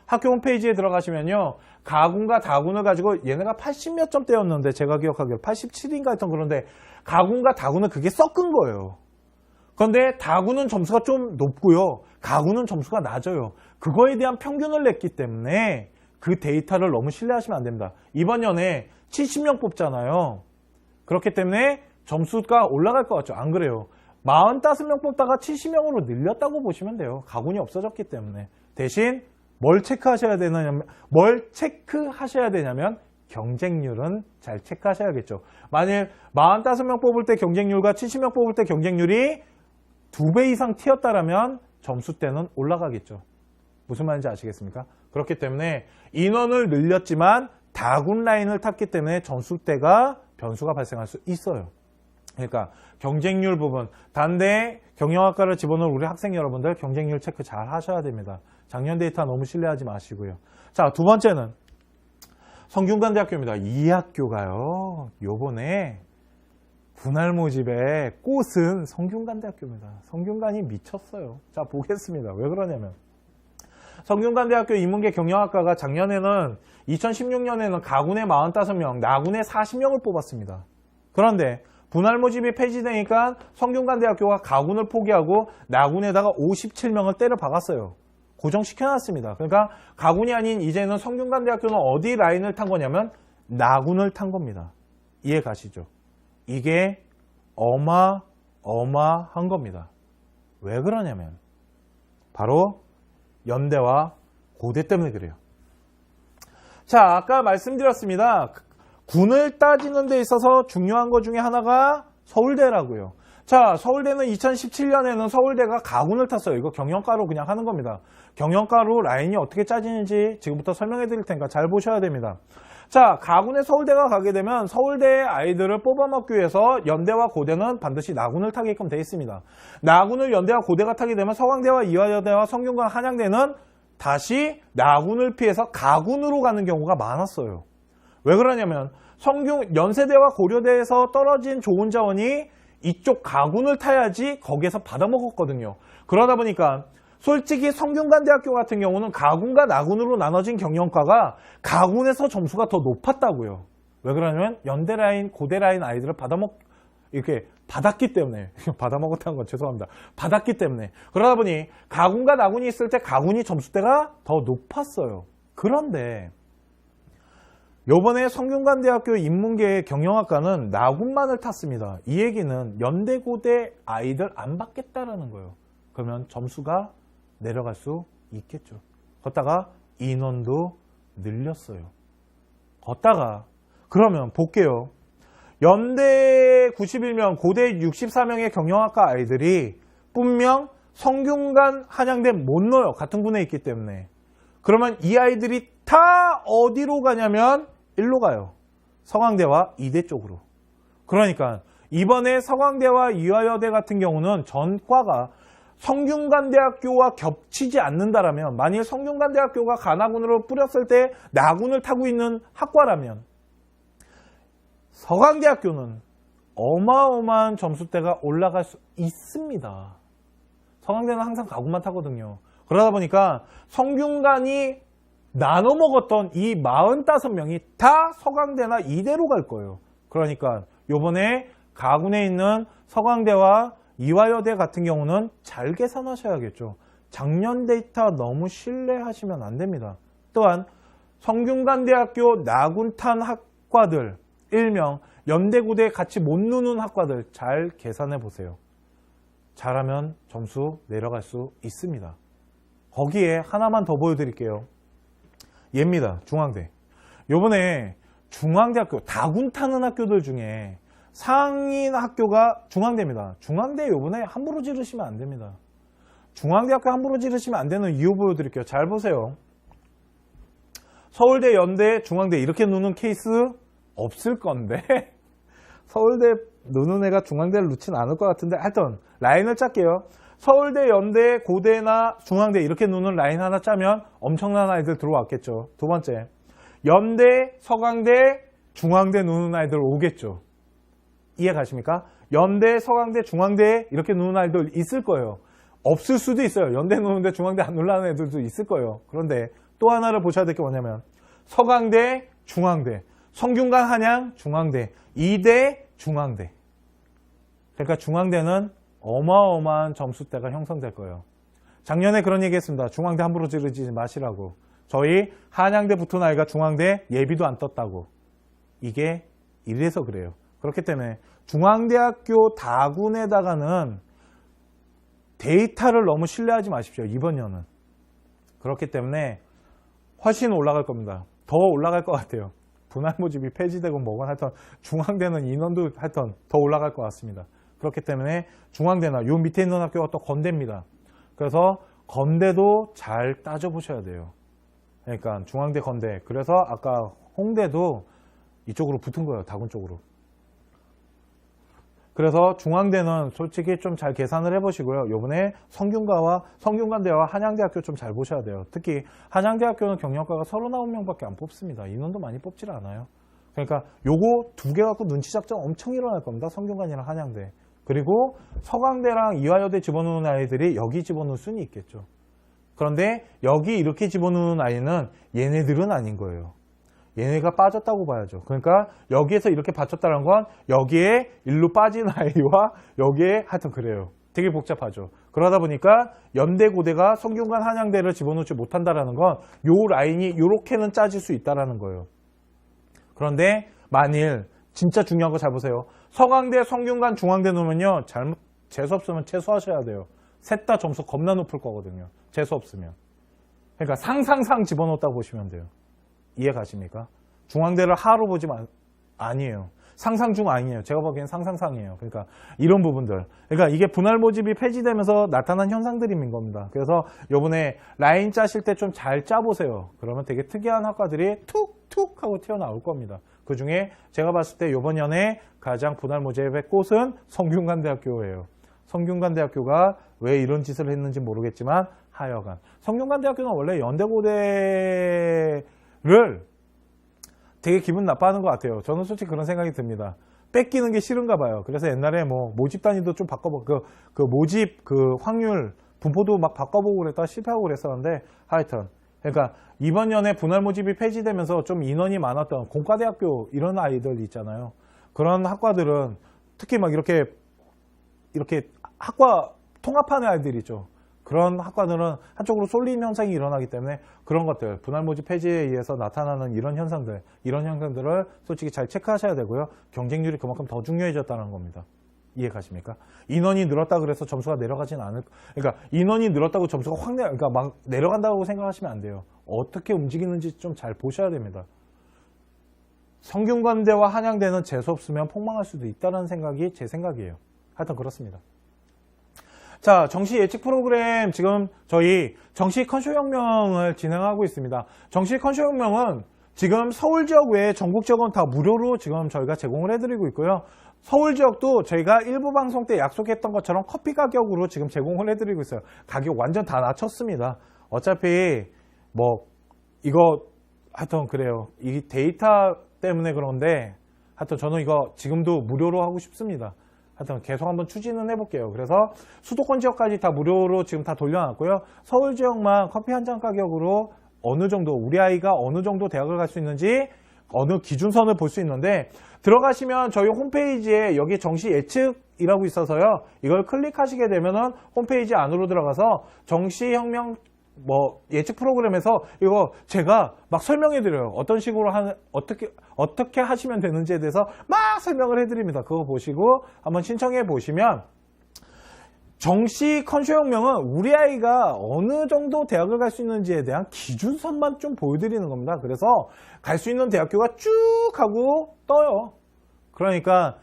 학교 홈페이지에 들어가시면요. 가군과 다군을 가지고 얘네가 80몇 점대였는데 제가 기억하기로 87인가 했던 그런데 가군과 다군은 그게 섞은 거예요. 그런데 다군은 점수가 좀 높고요. 가군은 점수가 낮아요. 그거에 대한 평균을 냈기 때문에 그 데이터를 너무 신뢰하시면 안 됩니다. 이번 연에 70명 뽑잖아요. 그렇기 때문에 점수가 올라갈 것 같죠? 안 그래요. 45명 뽑다가 70명으로 늘렸다고 보시면 돼요. 가군이 없어졌기 때문에. 대신 뭘 체크하셔야 되냐면 경쟁률은 잘 체크하셔야겠죠. 만일 45명 뽑을 때 경쟁률과 70명 뽑을 때 경쟁률이 2배 이상 튀었다라면 점수대는 올라가겠죠. 무슨 말인지 아시겠습니까? 그렇기 때문에 인원을 늘렸지만 다군 라인을 탔기 때문에 점수대가 변수가 발생할 수 있어요. 그러니까 경쟁률 부분, 단대 경영학과를 집어넣은 우리 학생 여러분들 경쟁률 체크 잘 하셔야 됩니다. 작년 데이터 너무 신뢰하지 마시고요. 자, 두 번째는 성균관대학교입니다. 이 학교가요. 요번에 분할 모집의 꽃은 성균관대학교입니다. 성균관이 미쳤어요. 자, 보겠습니다. 왜 그러냐면 성균관대학교 인문계 경영학과가 작년에는 2016년에는 가군에 45명, 나군에 40명을 뽑았습니다. 그런데 분할 모집이 폐지되니까 성균관대학교가 가군을 포기하고 나군에다가 57명을 때려 박았어요. 고정시켜놨습니다. 그러니까 가군이 아닌 이제는 성균관대학교는 어디 라인을 탄 거냐면 나군을 탄 겁니다. 이해 가시죠? 이게 어마어마한 겁니다. 왜 그러냐면 바로 연대와 고대 때문에 그래요. 자, 아까 말씀드렸습니다. 군을 따지는 데 있어서 중요한 것 중에 하나가 서울대라고요. 자, 서울대는 2017년에는 서울대가 가군을 탔어요. 이거 경영과로 그냥 하는 겁니다. 경영과로 라인이 어떻게 짜지는지 지금부터 설명해 드릴 테니까 잘 보셔야 됩니다. 자, 가군에 서울대가 가게 되면 서울대 아이들을 뽑아먹기 위해서 연대와 고대는 반드시 나군을 타게끔 되어 있습니다. 나군을 연대와 고대가 타게 되면 서강대와 이화여대와 성균관 한양대는 다시 나군을 피해서 가군으로 가는 경우가 많았어요. 왜 그러냐면 연세대와 고려대에서 떨어진 좋은 자원이 이쪽 가군을 타야지 거기에서 받아먹었거든요. 그러다 보니까 솔직히 성균관대학교 같은 경우는 가군과 나군으로 나눠진 경영과가 가군에서 점수가 더 높았다고요. 왜 그러냐면 연대 라인, 고대 라인 아이들을 이렇게 받았기 때문에 받아먹었다는 건 죄송합니다. 받았기 때문에 그러다 보니 가군과 나군이 있을 때 가군이 점수대가 더 높았어요. 그런데 요번에 성균관대학교 인문계 경영학과는 나군만을 탔습니다. 이 얘기는 연대, 고대 아이들 안 받겠다라는 거예요. 그러면 점수가 내려갈 수 있겠죠. 걷다가 인원도 늘렸어요. 걷다가 그러면 볼게요. 연대 91명, 고대 64명의 경영학과 아이들이 분명 성균관, 한양대 못 넣어요. 같은 군에 있기 때문에. 그러면 이 아이들이 다 어디로 가냐면 일로 가요. 서강대와 이대 쪽으로. 그러니까 이번에 서강대와 이화여대 같은 경우는 전과가 성균관대학교와 겹치지 않는다라면, 만일 성균관대학교가 가나군으로 뿌렸을 때 나군을 타고 있는 학과라면 서강대학교는 어마어마한 점수대가 올라갈 수 있습니다. 서강대는 항상 가군만 타거든요. 그러다 보니까 성균관이 나눠 먹었던 이 45명이 다 서강대나 이대로 갈 거예요. 그러니까 요번에 가군에 있는 서강대와 이화여대 같은 경우는 잘 계산하셔야겠죠. 작년 데이터 너무 신뢰하시면 안 됩니다. 또한 성균관대학교 나군탄 학과들 일명 연대고대 같이 못 누는 학과들 잘 계산해 보세요. 잘하면 점수 내려갈 수 있습니다. 거기에 하나만 더 보여드릴게요. 얘입니다. 중앙대. 요번에 중앙대학교 다군 타는 학교들 중에 상인 학교가 중앙대입니다. 중앙대 요번에 함부로 지르시면 안 됩니다. 중앙대학교 함부로 지르시면 안 되는 이유 보여드릴게요. 잘 보세요. 서울대, 연대, 중앙대 이렇게 누는 케이스 없을 건데 서울대 누는 애가 중앙대를 넣진 않을 것 같은데 하여튼 라인을 짤게요. 서울대, 연대, 고대나 중앙대 이렇게 누는 라인 하나 짜면 엄청난 아이들 들어왔겠죠. 두 번째, 연대, 서강대, 중앙대 누는 아이들 오겠죠. 이해 가십니까? 연대, 서강대, 중앙대 이렇게 누는 아이들 있을 거예요. 없을 수도 있어요. 연대 누는데 중앙대 안 누르는 애들도 있을 거예요. 그런데 또 하나를 보셔야 될 게 뭐냐면 서강대, 중앙대, 성균관, 한양, 중앙대, 이대, 중앙대. 그러니까 중앙대는 어마어마한 점수대가 형성될 거예요. 작년에 그런 얘기 했습니다. 중앙대 함부로 지르지 마시라고. 저희 한양대 붙은 아이가 중앙대 예비도 안 떴다고. 이게 이래서 그래요. 그렇기 때문에 중앙대학교 다군에다가는 데이터를 너무 신뢰하지 마십시오. 이번 년은. 그렇기 때문에 훨씬 올라갈 겁니다. 더 올라갈 것 같아요. 분할 모집이 폐지되고 뭐건 하여튼 중앙대는 인원도 하여튼 더 올라갈 것 같습니다. 그렇기 때문에 중앙대나 요 밑에 있는 학교가 또 건대입니다. 그래서 건대도 잘 따져보셔야 돼요. 그러니까 중앙대, 건대. 그래서 아까 홍대도 이쪽으로 붙은 거예요. 다군 쪽으로. 그래서 중앙대는 솔직히 좀 잘 계산을 해보시고요. 요번에 성균관대와 한양대학교 좀 잘 보셔야 돼요. 특히 한양대학교는 경영과가 39명밖에 안 뽑습니다. 인원도 많이 뽑질 않아요. 그러니까 요거 두 개 갖고 눈치 작전 엄청 일어날 겁니다. 성균관이랑 한양대. 그리고 서강대랑 이화여대 집어넣는 아이들이 여기 집어넣을 수는 있겠죠. 그런데 여기 이렇게 집어넣는 아이는 얘네들은 아닌 거예요. 얘네가 빠졌다고 봐야죠. 그러니까 여기에서 이렇게 받쳤다는 건 여기에 일로 빠진 아이와 여기에 하여튼 그래요. 되게 복잡하죠. 그러다 보니까 연대, 고대가 성균관, 한양대를 집어넣지 못한다는 건 요 라인이 이렇게는 짜질 수 있다는 거예요. 그런데 만일 진짜 중요한 거 잘 보세요. 서강대, 성균관, 중앙대 놓으면요. 재수 없으면 채수하셔야 돼요. 셋 다 점수 겁나 높을 거거든요. 재수 없으면. 그러니까 상상상 집어넣었다고 보시면 돼요. 이해 가십니까? 중앙대를 하로 보지만 아니에요. 상상 중 아니에요. 제가 보기엔 상상상이에요. 그러니까 이런 부분들. 그러니까 이게 분할 모집이 폐지되면서 나타난 현상들인 겁니다. 그래서 요번에 라인 짜실 때 좀 잘 짜보세요. 그러면 되게 특이한 학과들이 툭툭 하고 튀어나올 겁니다. 그 중에 제가 봤을 때 요번 연에 가장 분할 모집의 꽃은 성균관대학교예요. 성균관대학교가 왜 이런 짓을 했는지 모르겠지만 하여간 성균관대학교는 원래 연대고대를 되게 기분 나빠하는 것 같아요. 저는 솔직히 그런 생각이 듭니다. 뺏기는 게 싫은가 봐요. 그래서 옛날에 뭐 모집 단위도 좀 바꿔보고 그 모집 그 확률 분포도 막 바꿔보고 그랬다 실패하고 그랬었는데 하여튼 그러니까 이번 연에 분할 모집이 폐지되면서 좀 인원이 많았던 공과대학교 이런 아이들 있잖아요. 그런 학과들은 특히 막 이렇게 학과 통합하는 아이들 있죠. 그런 학과들은 한쪽으로 쏠림 현상이 일어나기 때문에 그런 것들, 분할 모집 폐지에 의해서 나타나는 이런 현상들을 솔직히 잘 체크하셔야 되고요. 경쟁률이 그만큼 더 중요해졌다는 겁니다. 이해 가십니까? 인원이 늘었다 그래서 점수가 내려가진 않을, 그러니까 인원이 늘었다고 점수가 그러니까 막 내려간다고 생각하시면 안 돼요. 어떻게 움직이는지 좀 잘 보셔야 됩니다. 성균관대와 한양대는 재수 없으면 폭망할 수도 있다는 생각이 제 생각이에요. 하여튼 그렇습니다. 자, 정시 예측 프로그램 지금 저희 정시 컨쇼혁명을 진행하고 있습니다. 정시 컨쇼혁명은 지금 서울 지역 외에 전국 지역은 다 무료로 지금 저희가 제공을 해드리고 있고요. 서울 지역도 저희가 일부 방송 때 약속했던 것처럼 커피 가격으로 지금 제공을 해드리고 있어요. 가격 완전 다 낮췄습니다. 어차피 뭐 이거 하여튼 그래요. 이 데이터 때문에 그런데 하여튼 저는 이거 지금도 무료로 하고 싶습니다. 하여튼 계속 한번 추진은 해볼게요. 그래서 수도권 지역까지 다 무료로 지금 다 돌려놨고요. 서울 지역만 커피 한 잔 가격으로 어느 정도 우리 아이가 어느 정도 대학을 갈 수 있는지 어느 기준선을 볼 수 있는데 들어가시면 저희 홈페이지에 여기 정시 예측이라고 있어서요. 이걸 클릭하시게 되면은 홈페이지 안으로 들어가서 정시혁명 뭐 예측 프로그램에서 이거 제가 막 설명해 드려요. 어떤 식으로 어떻게 하시면 되는지에 대해서 막 설명을 해 드립니다. 그거 보시고 한번 신청해 보시면 정시 컨쇼혁명은 우리 아이가 어느 정도 대학을 갈 수 있는지에 대한 기준선만 좀 보여드리는 겁니다. 그래서 갈 수 있는 대학교가 쭉 하고 떠요. 그러니까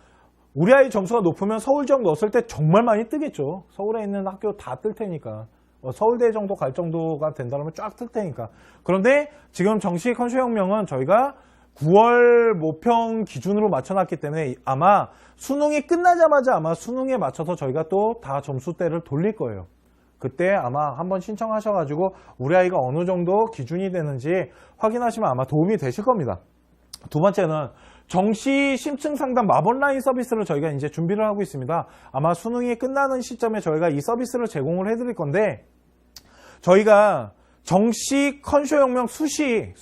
우리 아이 점수가 높으면 서울 지역 넣었을 때 정말 많이 뜨겠죠. 서울에 있는 학교 다 뜰 테니까. 서울대 정도 갈 정도가 된다면 쫙 뜰 테니까. 그런데 지금 정시 컨쇼혁명은 저희가 9월 모평 기준으로 맞춰놨기 때문에 아마 수능이 끝나자마자 아마 수능에 맞춰서 저희가 또 다 점수대를 돌릴 거예요. 그때 아마 한번 신청하셔가지고 우리 아이가 어느 정도 기준이 되는지 확인하시면 아마 도움이 되실 겁니다. 두 번째는 정시 심층 상담 마법라인 서비스를 저희가 이제 준비를 하고 있습니다. 아마 수능이 끝나는 시점에 저희가 이 서비스를 제공을 해드릴 건데 저희가 정시 컨쇼혁명 수시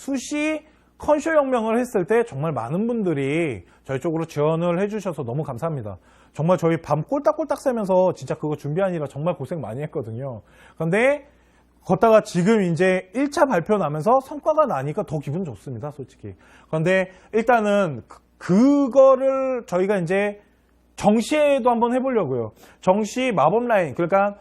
컨쇼혁명을 했을 때 정말 많은 분들이 저희 쪽으로 지원을 해주셔서 너무 감사합니다. 정말 저희 밤 꼴딱꼴딱 새면서 진짜 그거 준비하느라 정말 고생 많이 했거든요. 그런데 걷다가 지금 이제 1차 발표 나면서 성과가 나니까 더 기분 좋습니다, 솔직히. 그런데 일단은 그거를 저희가 이제 정시에도 한번 해보려고요. 정시 마법라인, 그러니까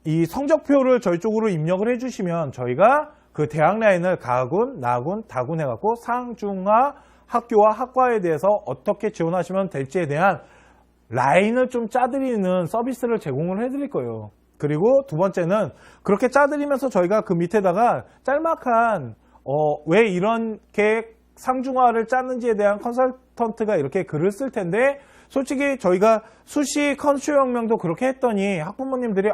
이 성적표를 저희 쪽으로 입력을 해주시면 저희가 그 대학 라인을 가군, 나군, 다군 해갖고 상중하 학교와 학과에 대해서 어떻게 지원하시면 될지에 대한 라인을 좀 짜드리는 서비스를 제공을 해드릴 거예요. 그리고 두 번째는 그렇게 짜드리면서 저희가 그 밑에다가 짤막한 왜 이렇게 상중하를 짰는지에 대한 컨설턴트가 이렇게 글을 쓸 텐데 솔직히 저희가 수시 컨쇼혁명도 그렇게 했더니 학부모님들이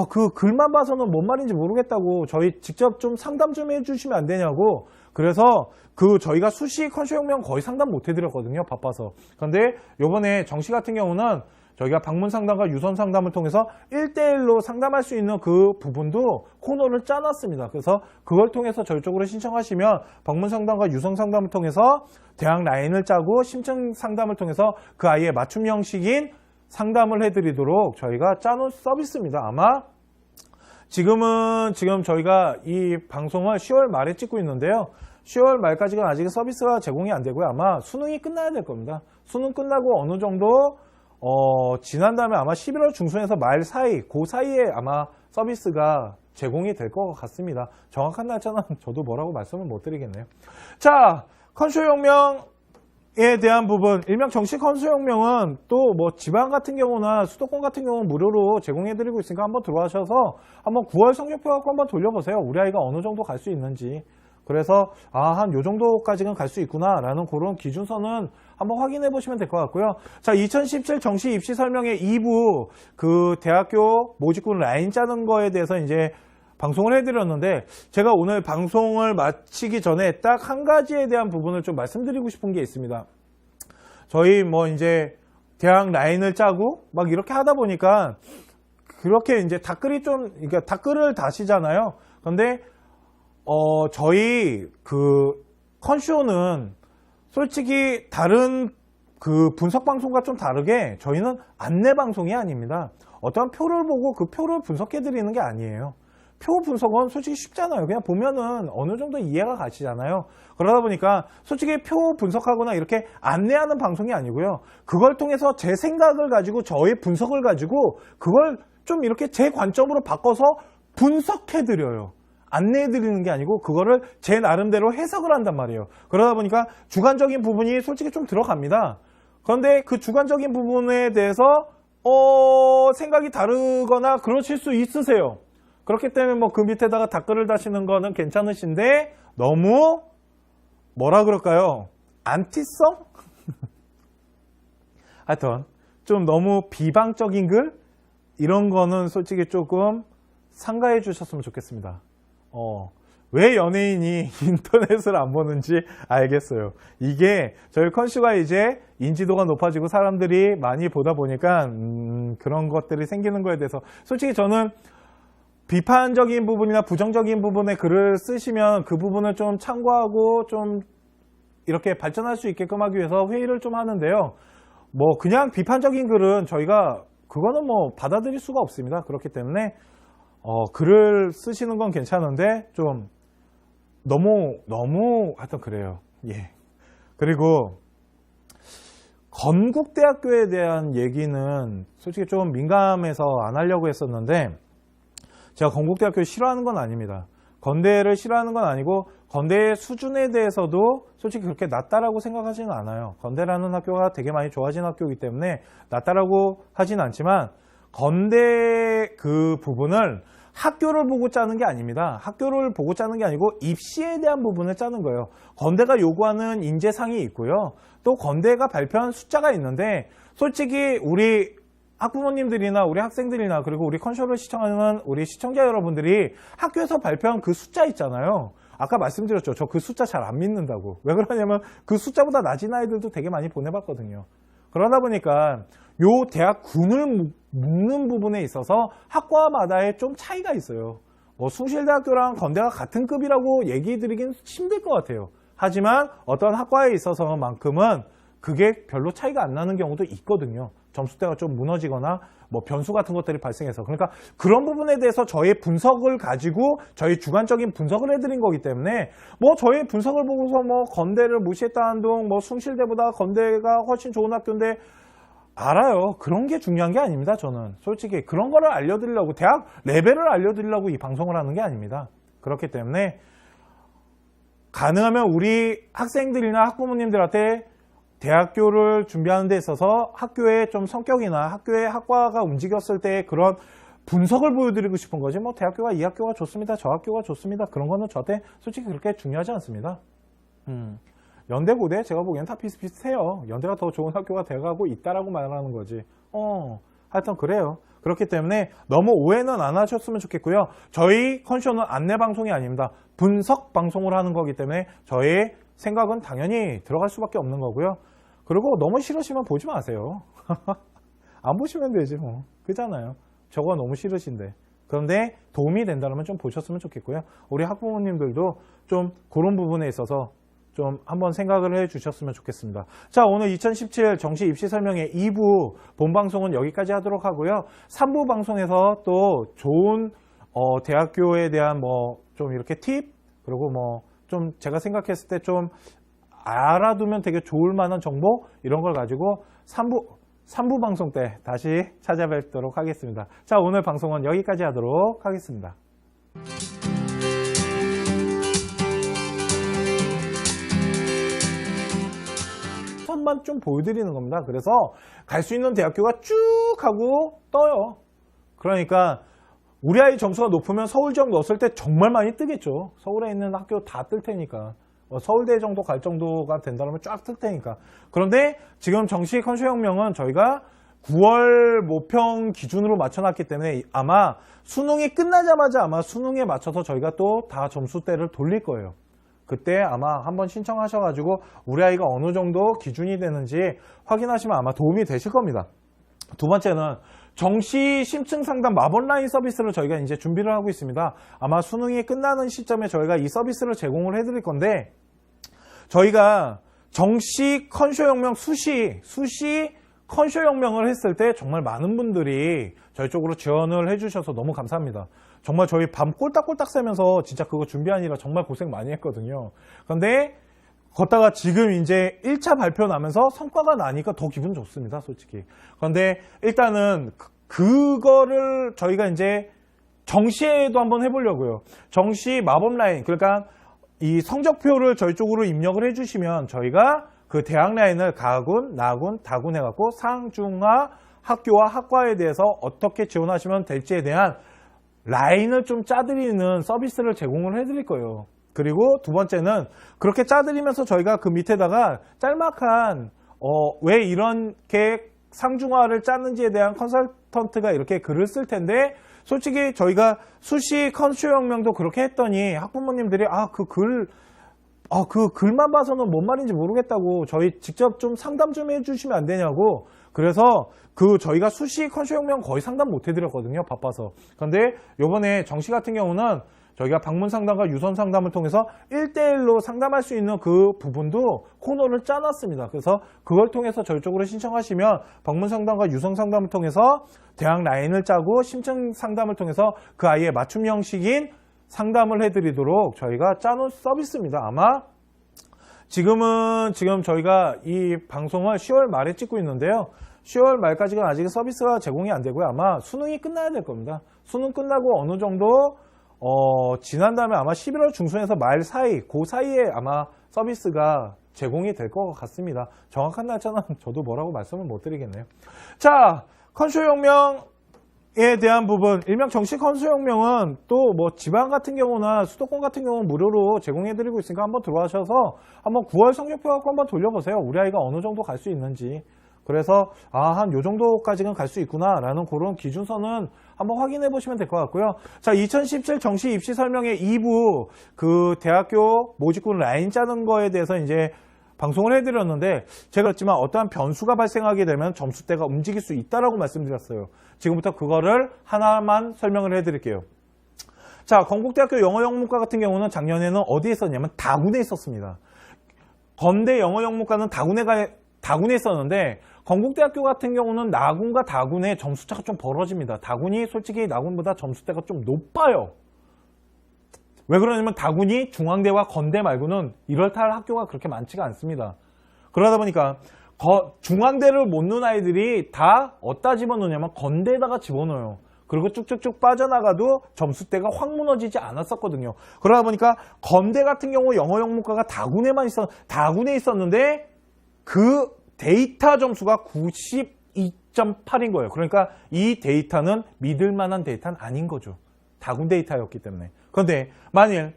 그 글만 봐서는 뭔 말인지 모르겠다고 저희 직접 좀 상담 좀 해주시면 안 되냐고. 그래서 저희가 수시 컨쇼혁명 거의 상담 못 해드렸거든요. 바빠서. 그런데 요번에 정시 같은 경우는 저희가 방문 상담과 유선 상담을 통해서 1대1로 상담할 수 있는 그 부분도 코너를 짜놨습니다. 그래서 그걸 통해서 저희 쪽으로 신청하시면 방문 상담과 유선 상담을 통해서 대학 라인을 짜고 심층 상담을 통해서 그 아이의 맞춤 형식인 상담을 해드리도록 저희가 짜놓은 서비스입니다. 아마 지금 저희가 이 방송을 10월 말에 찍고 있는데요. 10월 말까지가 아직 서비스가 제공이 안 되고요. 아마 수능이 끝나야 될 겁니다. 수능 끝나고 어느 정도 지난 다음에 아마 11월 중순에서 말 사이, 그 사이에 아마 서비스가 제공이 될 것 같습니다. 정확한 날짜는 저도 뭐라고 말씀을 못 드리겠네요. 자, 컨쇼혁명에 대한 부분, 일명 정식 컨쇼혁명은 또 뭐 지방 같은 경우나 수도권 같은 경우는 무료로 제공해드리고 있으니까 한번 들어와셔서 한번 9월 성적표 갖고 한번 돌려보세요. 우리 아이가 어느 정도 갈 수 있는지. 그래서 한 요 정도까지는 갈 수 있구나 라는 그런 기준선은 한번 확인해 보시면 될 것 같고요. 자, 2017 정시 입시 설명회 2부 그 대학교 모집군 라인 짜는 거에 대해서 이제 방송을 해드렸는데, 제가 오늘 방송을 마치기 전에 딱 한 가지에 대한 부분을 좀 말씀드리고 싶은 게 있습니다. 저희 뭐 이제 대학 라인을 짜고 막 이렇게 하다 보니까 그렇게 이제 댓글이 좀, 그러니까 댓글을 다시잖아요. 근데 저희 그 컨쇼는 솔직히 다른 그 분석 방송과 좀 다르게 저희는 안내 방송이 아닙니다. 어떤 표를 보고 그 표를 분석해 드리는 게 아니에요. 표 분석은 솔직히 쉽잖아요. 그냥 보면은 어느 정도 이해가 가시잖아요. 그러다 보니까 솔직히 표 분석하거나 이렇게 안내하는 방송이 아니고요. 그걸 통해서 제 생각을 가지고 저의 분석을 가지고 그걸 좀 이렇게 제 관점으로 바꿔서 분석해 드려요. 안내해 드리는 게 아니고 그거를 제 나름대로 해석을 한단 말이에요. 그러다 보니까 주관적인 부분이 솔직히 좀 들어갑니다. 그런데 그 주관적인 부분에 대해서 생각이 다르거나 그러실 수 있으세요. 그렇기 때문에 뭐 그 밑에다가 댓글을 다시는 거는 괜찮으신데, 너무 뭐라 그럴까요? 안티성? 하여튼 좀 너무 비방적인 글? 이런 거는 솔직히 조금 삼가해 주셨으면 좋겠습니다. 왜 연예인이 인터넷을 안 보는지 알겠어요. 이게 저희 컨슈가 이제 인지도가 높아지고 사람들이 많이 보다 보니까 그런 것들이 생기는 거에 대해서 솔직히 저는 비판적인 부분이나 부정적인 부분에 글을 쓰시면 그 부분을 좀 참고하고 좀 이렇게 발전할 수 있게끔 하기 위해서 회의를 좀 하는데요. 뭐 그냥 비판적인 글은 저희가 그거는 뭐 받아들일 수가 없습니다. 그렇기 때문에 글을 쓰시는 건 괜찮은데 좀 너무 하여튼 그래요. 예. 그리고 건국대학교에 대한 얘기는 솔직히 좀 민감해서 안 하려고 했었는데, 제가 건국대학교를 싫어하는 건 아닙니다. 건대를 싫어하는 건 아니고 건대의 수준에 대해서도 솔직히 그렇게 낮다라고 생각하지는 않아요. 건대라는 학교가 되게 많이 좋아진 학교이기 때문에 낮다라고 하진 않지만, 건대 그 부분을 학교를 보고 짜는 게 아닙니다. 학교를 보고 짜는 게 아니고 입시에 대한 부분을 짜는 거예요. 건대가 요구하는 인재상이 있고요. 또 건대가 발표한 숫자가 있는데, 솔직히 우리 학부모님들이나 우리 학생들이나 그리고 우리 컨쇼를 시청하는 우리 시청자 여러분들이 학교에서 발표한 그 숫자 있잖아요. 아까 말씀드렸죠. 저 그 숫자 잘 안 믿는다고. 왜 그러냐면 그 숫자보다 낮은 아이들도 되게 많이 보내봤거든요. 그러다 보니까 요 대학군을 묶는 부분에 있어서 학과마다의 좀 차이가 있어요. 숭실대학교랑 건대가 같은 급이라고 얘기 드리긴 힘들 것 같아요. 하지만 어떤 학과에 있어서만큼은 그게 별로 차이가 안 나는 경우도 있거든요. 점수대가 좀 무너지거나 뭐 변수 같은 것들이 발생해서. 그러니까 그런 부분에 대해서 저의 분석을 가지고 저희 주관적인 분석을 해드린 거기 때문에 뭐 저의 분석을 보고서 뭐 건대를 무시했다 한둥 뭐 숭실대보다 건대가 훨씬 좋은 학교인데, 알아요. 그런 게 중요한 게 아닙니다. 저는 솔직히 그런 거를 알려드리려고, 대학 레벨을 알려드리려고 이 방송을 하는 게 아닙니다. 그렇기 때문에 가능하면 우리 학생들이나 학부모님들한테 대학교를 준비하는 데 있어서 학교의 좀 성격이나 학교의 학과가 움직였을 때 그런 분석을 보여드리고 싶은 거지, 뭐 대학교가 이 학교가 좋습니다, 저 학교가 좋습니다, 그런 거는 저한테 솔직히 그렇게 중요하지 않습니다. 연대 고대 제가 보기엔 다 비슷비슷해요. 연대가 더 좋은 학교가 돼가고 있다라고 말하는 거지. 하여튼 그래요. 그렇기 때문에 너무 오해는 안 하셨으면 좋겠고요. 저희 컨쇼는 안내 방송이 아닙니다. 분석 방송을 하는 거기 때문에 저의 생각은 당연히 들어갈 수밖에 없는 거고요. 그리고 너무 싫으시면 보지 마세요. 안 보시면 되지 뭐. 그잖아요. 저거 너무 싫으신데. 그런데 도움이 된다면 좀 보셨으면 좋겠고요. 우리 학부모님들도 좀 그런 부분에 있어서 좀 한번 생각을 해 주셨으면 좋겠습니다. 자, 오늘 2017 정시 입시 설명회 2부 본방송은 여기까지 하도록 하고요. 3부 방송에서 또 좋은 대학교에 대한 뭐 좀 이렇게 팁, 그리고 뭐 좀 제가 생각했을 때 좀 알아두면 되게 좋을 만한 정보, 이런 걸 가지고 3부 방송 때 다시 찾아뵙도록 하겠습니다. 자, 오늘 방송은 여기까지 하도록 하겠습니다. 모습만 좀 보여드리는 겁니다. 그래서 갈 수 있는 대학교가 쭉 하고 떠요. 그러니까 우리 아이 점수가 높으면 서울 지역 넣었을 때 정말 많이 뜨겠죠. 서울에 있는 학교 다 뜰 테니까. 서울대 정도 갈 정도가 된다면 쫙 뜰 테니까. 그런데 지금 정시 컨쇼혁명은 저희가 9월 모평 기준으로 맞춰놨기 때문에 아마 수능이 끝나자마자 아마 수능에 맞춰서 저희가 또 다 점수대를 돌릴 거예요. 그때 아마 한번 신청하셔가지고 우리 아이가 어느 정도 기준이 되는지 확인하시면 아마 도움이 되실 겁니다. 두 번째는 정시 심층 상담 마법라인 서비스를 저희가 이제 준비를 하고 있습니다. 아마 수능이 끝나는 시점에 저희가 이 서비스를 제공을 해드릴 건데, 저희가 정시 컨쇼혁명 수시 컨쇼혁명을 했을 때 정말 많은 분들이 저희 쪽으로 지원을 해주셔서 너무 감사합니다. 정말 저희 밤 꼴딱꼴딱 새면서 진짜 그거 준비하느라 정말 고생 많이 했거든요. 그런데 걷다가 지금 이제 1차 발표 나면서 성과가 나니까 더 기분 좋습니다, 솔직히. 그런데 일단은 그거를 저희가 이제 정시에도 한번 해보려고요. 정시 마법 라인, 그러니까 이 성적표를 저희 쪽으로 입력을 해주시면 저희가 그 대학 라인을 가군, 나군, 다군 해갖고 상중하 학교와 학과에 대해서 어떻게 지원하시면 될지에 대한 라인을 좀 짜드리는 서비스를 제공을 해드릴 거예요. 그리고 두 번째는 그렇게 짜드리면서 저희가 그 밑에다가 짤막한 왜 이렇게 상중하를 짰는지에 대한 컨설턴트가 이렇게 글을 쓸 텐데, 솔직히 저희가 수시 컨쇼혁명도 그렇게 했더니 학부모님들이 그 글만 봐서는 뭔 말인지 모르겠다고 저희 직접 좀 상담 좀 해주시면 안 되냐고. 그래서 저희가 수시 컨쇼혁명 거의 상담 못 해드렸거든요, 바빠서. 그런데 요번에 정시 같은 경우는 저희가 방문 상담과 유선 상담을 통해서 1대1로 상담할 수 있는 그 부분도 코너를 짜놨습니다. 그래서 그걸 통해서 저희 쪽으로 신청하시면 방문 상담과 유선 상담을 통해서 대학 라인을 짜고 심층 상담을 통해서 그 아이의 맞춤 형식인 상담을 해드리도록 저희가 짜놓은 서비스입니다. 아마 지금 저희가 이 방송을 10월 말에 찍고 있는데요. 10월 말까지가 아직 서비스가 제공이 안 되고요. 아마 수능이 끝나야 될 겁니다. 수능 끝나고 어느 정도 지난 다음에 아마 11월 중순에서 말 사이, 그 사이에 아마 서비스가 제공이 될 것 같습니다. 정확한 날짜는 저도 뭐라고 말씀을 못 드리겠네요. 자, 컨쇼혁명에 대한 부분, 일명 정시 컨쇼혁명은 또 뭐 지방 같은 경우나 수도권 같은 경우는 무료로 제공해드리고 있으니까 한번 들어와셔서 한번 9월 성적표 갖고 한번 돌려보세요. 우리 아이가 어느 정도 갈 수 있는지. 그래서 한 요 정도까지는 갈 수 있구나 라는 그런 기준선은 한번 확인해 보시면 될 것 같고요. 자, 2017 정시 입시 설명회 2부 그 대학교 모집군 라인 짜는 거에 대해서 이제 방송을 해드렸는데, 제가 그랬지만 어떠한 변수가 발생하게 되면 점수대가 움직일 수 있다라고 말씀드렸어요. 지금부터 그거를 하나만 설명을 해드릴게요. 자, 건국대학교 영어영문과 같은 경우는 작년에는 어디에 있었냐면 다군에 있었습니다. 건대 영어영문과는 다군에 있었는데, 건국대학교 같은 경우는 나군과 다군의 점수차가 좀 벌어집니다. 다군이 솔직히 나군보다 점수대가 좀 높아요. 왜 그러냐면 다군이 중앙대와 건대 말고는 이렇다 할 학교가 그렇게 많지가 않습니다. 그러다 보니까 중앙대를 못 넣은 아이들이 다 어디다 집어넣냐면 건대에다가 집어넣어요. 그리고 쭉쭉쭉 빠져나가도 점수대가 확 무너지지 않았었거든요. 그러다 보니까 건대 같은 경우 영어영문과가 다군에 있었는데 그 데이터 점수가 92.8인 거예요. 그러니까 이 데이터는 믿을 만한 데이터는 아닌 거죠. 다군 데이터였기 때문에. 그런데 만일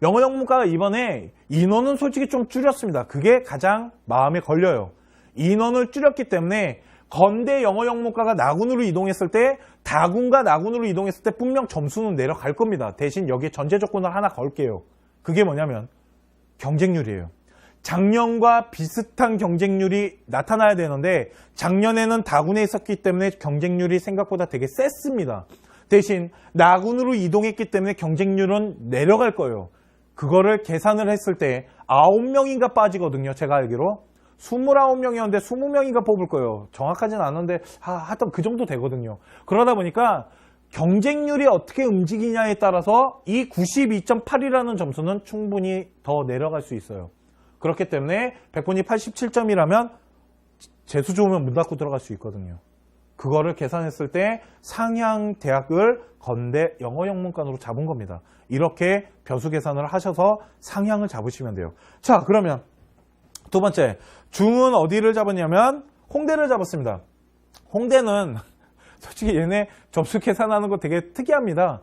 영어영문과가 이번에 인원은 솔직히 좀 줄였습니다. 그게 가장 마음에 걸려요. 인원을 줄였기 때문에 건대 영어영문과가 나군으로 이동했을 때 다군과 나군으로 이동했을 때 분명 점수는 내려갈 겁니다. 대신 여기에 전제 조건을 하나 걸게요. 그게 뭐냐면 경쟁률이에요. 작년과 비슷한 경쟁률이 나타나야 되는데 작년에는 다군에 있었기 때문에 경쟁률이 생각보다 되게 셌습니다. 대신 나군으로 이동했기 때문에 경쟁률은 내려갈 거예요. 그거를 계산을 했을 때 9명인가 빠지거든요. 제가 알기로 29명이었는데 20명인가 뽑을 거예요. 정확하진 않은데 하여튼 그 정도 되거든요. 그러다 보니까 경쟁률이 어떻게 움직이냐에 따라서 이 92.8이라는 점수는 충분히 더 내려갈 수 있어요. 그렇기 때문에 100분이 87점이라면 재수 좋으면 문 닫고 들어갈 수 있거든요. 그거를 계산했을 때 상향 대학을 건대 영어영문과로 잡은 겁니다. 이렇게 변수 계산을 하셔서 상향을 잡으시면 돼요. 자, 그러면 두 번째, 중은 어디를 잡았냐면 홍대를 잡았습니다. 홍대는 솔직히 얘네 점수 계산하는 거 되게 특이합니다.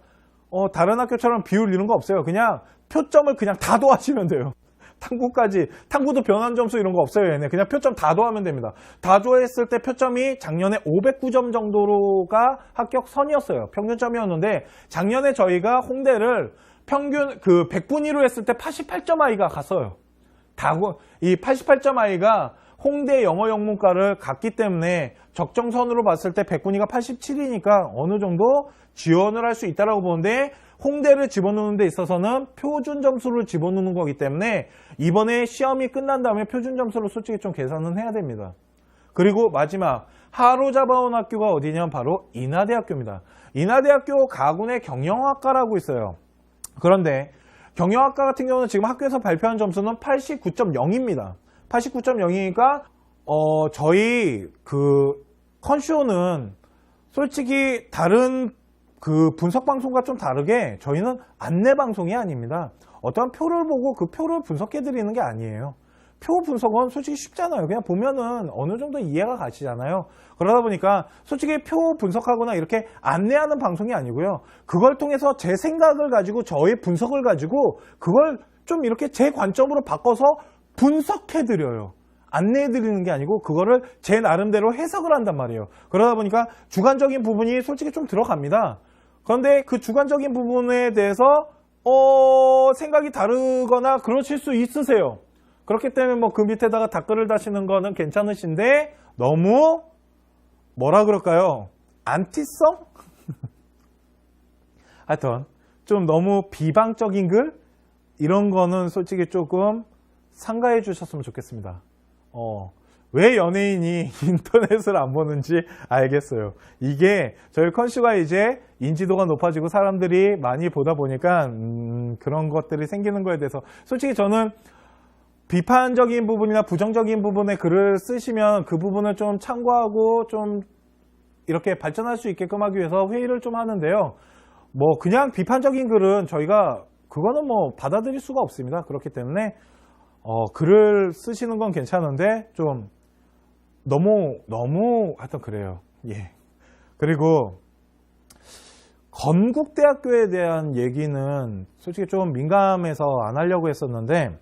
다른 학교처럼 비율 이런 거 없어요. 그냥 표점을 그냥 다 더하시면 돼요. 탐구까지, 탐구도 변환 점수 이런 거 없어요. 얘네 그냥 표점 다 더하면 됩니다. 다 더했을 때 표점이 작년에 509점 정도가 합격선이었어요. 평균점이었는데 작년에 저희가 홍대를 평균 그 100분위로 했을 때 88점 아이가 갔어요. 이 88점 아이가 홍대 영어 영문과를 갔기 때문에 적정선으로 봤을 때 100분위가 87이니까 어느 정도 지원을 할 수 있다라고 보는데, 홍대를 집어넣는 데 있어서는 표준 점수를 집어넣는 거기 때문에 이번에 시험이 끝난 다음에 표준 점수를 솔직히 좀 계산은 해야 됩니다. 그리고 마지막, 하루 잡아온 학교가 어디냐면 바로 인하대학교입니다. 인하대학교 가군의 경영학과라고 있어요. 그런데 경영학과 같은 경우는 지금 학교에서 발표한 점수는 89.0입니다. 89.0이니까 저희 그 컨쇼는 솔직히 다른 그 분석 방송과 좀 다르게 저희는 안내 방송이 아닙니다. 어떤 표를 보고 그 표를 분석해 드리는 게 아니에요. 표 분석은 솔직히 쉽잖아요. 그냥 보면은 어느 정도 이해가 가시잖아요. 그러다 보니까 솔직히 표 분석하거나 이렇게 안내하는 방송이 아니고요. 그걸 통해서 제 생각을 가지고 저의 분석을 가지고 그걸 좀 이렇게 제 관점으로 바꿔서 분석해 드려요. 안내해 드리는 게 아니고 그거를 제 나름대로 해석을 한단 말이에요. 그러다 보니까 주관적인 부분이 솔직히 좀 들어갑니다. 그런데 그 주관적인 부분에 대해서 생각이 다르거나 그러실 수 있으세요. 그렇기 때문에 뭐 그 밑에다가 댓글을 다시는 거는 괜찮으신데 너무 뭐라 그럴까요? 안티성? 하여튼 좀 너무 비방적인 글? 이런 거는 솔직히 조금 삼가해 주셨으면 좋겠습니다. 왜 연예인이 인터넷을 안 보는지 알겠어요. 이게 저희 컨슈가 이제 인지도가 높아지고 사람들이 많이 보다 보니까 그런 것들이 생기는 거에 대해서 솔직히 저는 비판적인 부분이나 부정적인 부분에 글을 쓰시면 그 부분을 좀 참고하고 좀 이렇게 발전할 수 있게끔 하기 위해서 회의를 좀 하는데요. 뭐 그냥 비판적인 글은 저희가 그거는 뭐 받아들일 수가 없습니다. 그렇기 때문에 글을 쓰시는 건 괜찮은데 좀 너무 하여튼 그래요. 예. 그리고 건국대학교에 대한 얘기는 솔직히 좀 민감해서 안 하려고 했었는데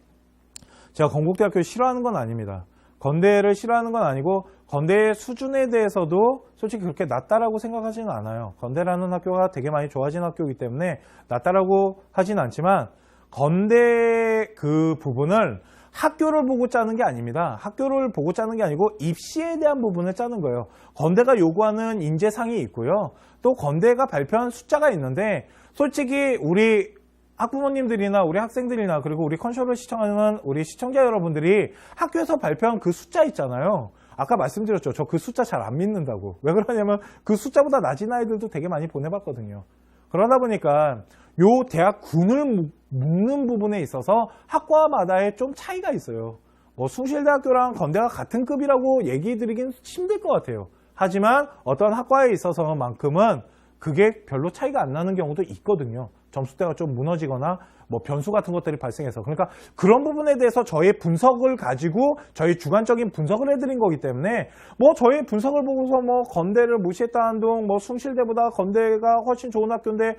제가 건국대학교를 싫어하는 건 아닙니다. 건대를 싫어하는 건 아니고 건대의 수준에 대해서도 솔직히 그렇게 낮다라고 생각하지는 않아요. 건대라는 학교가 되게 많이 좋아진 학교이기 때문에 낮다라고 하진 않지만 건대 그 부분을 학교를 보고 짜는 게 아닙니다. 학교를 보고 짜는 게 아니고 입시에 대한 부분을 짜는 거예요. 건대가 요구하는 인재상이 있고요. 또 건대가 발표한 숫자가 있는데 솔직히 우리 학부모님들이나 우리 학생들이나 그리고 우리 컨쇼를 시청하는 우리 시청자 여러분들이 학교에서 발표한 그 숫자 있잖아요. 아까 말씀드렸죠. 저 그 숫자 잘 안 믿는다고. 왜 그러냐면 그 숫자보다 낮은 아이들도 되게 많이 보내봤거든요. 그러다 보니까 요 대학군을 묶는 부분에 있어서 학과마다의 좀 차이가 있어요. 뭐 숭실대학교랑 건대가 같은 급이라고 얘기 드리긴 힘들 것 같아요. 하지만 어떤 학과에 있어서만큼은 그게 별로 차이가 안 나는 경우도 있거든요. 점수대가 좀 무너지거나 뭐 변수 같은 것들이 발생해서. 그러니까 그런 부분에 대해서 저의 분석을 가지고 저희 주관적인 분석을 해드린 거기 때문에 뭐 저의 분석을 보고서 뭐 건대를 무시했다는 둥 뭐 숭실대보다 건대가 훨씬 좋은 학교인데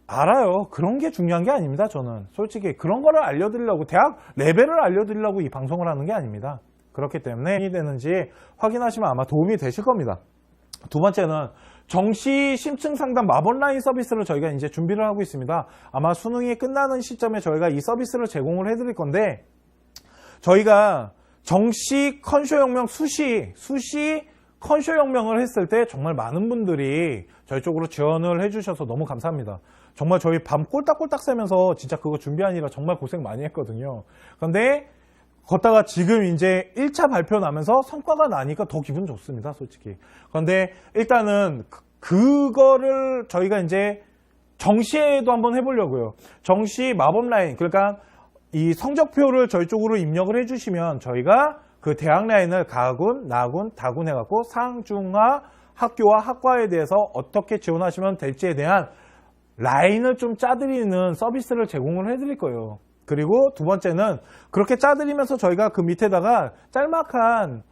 알아요. 그런 게 중요한 게 아닙니다. 저는 솔직히 그런 거를 알려드리려고 대학 레벨을 알려드리려고 이 방송을 하는 게 아닙니다. 그렇기 때문에 도움이 되는지 확인하시면 아마 도움이 되실 겁니다. 두 번째는 정시 심층 상담 마법라인 서비스를 저희가 이제 준비를 하고 있습니다. 아마 수능이 끝나는 시점에 저희가 이 서비스를 제공을 해드릴 건데 저희가 정시 컨쇼혁명 수시 컨쇼혁명을 했을 때 정말 많은 분들이 저희 쪽으로 지원을 해주셔서 너무 감사합니다. 정말 저희 밤 꼴딱꼴딱 새면서 진짜 그거 준비하느라 정말 고생 많이 했거든요. 그런데 걷다가 지금 이제 1차 발표 나면서 성과가 나니까 더 기분 좋습니다, 솔직히. 그런데 일단은 그거를 저희가 이제 정시에도 한번 해보려고요. 정시 마법 라인, 그러니까 이 성적표를 저희 쪽으로 입력을 해주시면 저희가 그 대학 라인을 가군, 나군, 다군 해갖고 상중하 학교와 학과에 대해서 어떻게 지원하시면 될지에 대한 라인을 좀 짜드리는 서비스를 제공을 해드릴 거예요. 그리고 두 번째는 그렇게 짜드리면서 저희가 그 밑에다가 짤막한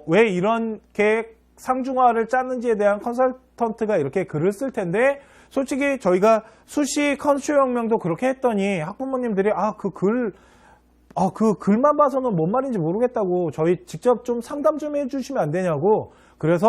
왜 이렇게 상중하를 짰는지에 대한 컨설턴트가 이렇게 글을 쓸 텐데, 솔직히 저희가 수시 컨쇼혁명도 그렇게 했더니 학부모님들이 그 글만 봐서는 뭔 말인지 모르겠다고 저희 직접 좀 상담 좀 해주시면 안 되냐고. 그래서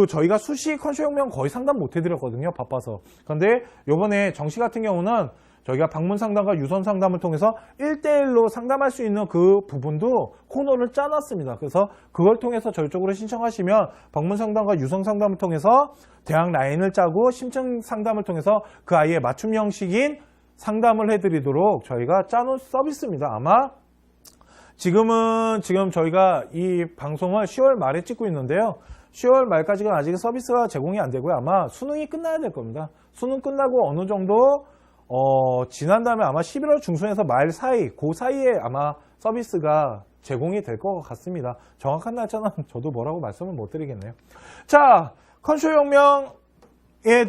저희가 수시 컨쇼혁명 거의 상담 못 해드렸거든요, 바빠서. 그런데 요번에 정시 같은 경우는 저희가 방문 상담과 유선 상담을 통해서 1대1로 상담할 수 있는 그 부분도 코너를 짜놨습니다. 그래서 그걸 통해서 저희 쪽으로 신청하시면 방문 상담과 유선 상담을 통해서 대학 라인을 짜고 심층 상담을 통해서 그 아이의 맞춤 형식인 상담을 해드리도록 저희가 짜놓은 서비스입니다. 아마 지금 저희가 이 방송을 10월 말에 찍고 있는데요. 10월 말까지는 아직 서비스가 제공이 안 되고요. 아마 수능이 끝나야 될 겁니다. 수능 끝나고 어느 정도 지난 다음에 아마 11월 중순에서 말 사이, 그 사이에 아마 서비스가 제공이 될 것 같습니다. 정확한 날짜는 저도 뭐라고 말씀을 못 드리겠네요. 자, 컨쇼혁명에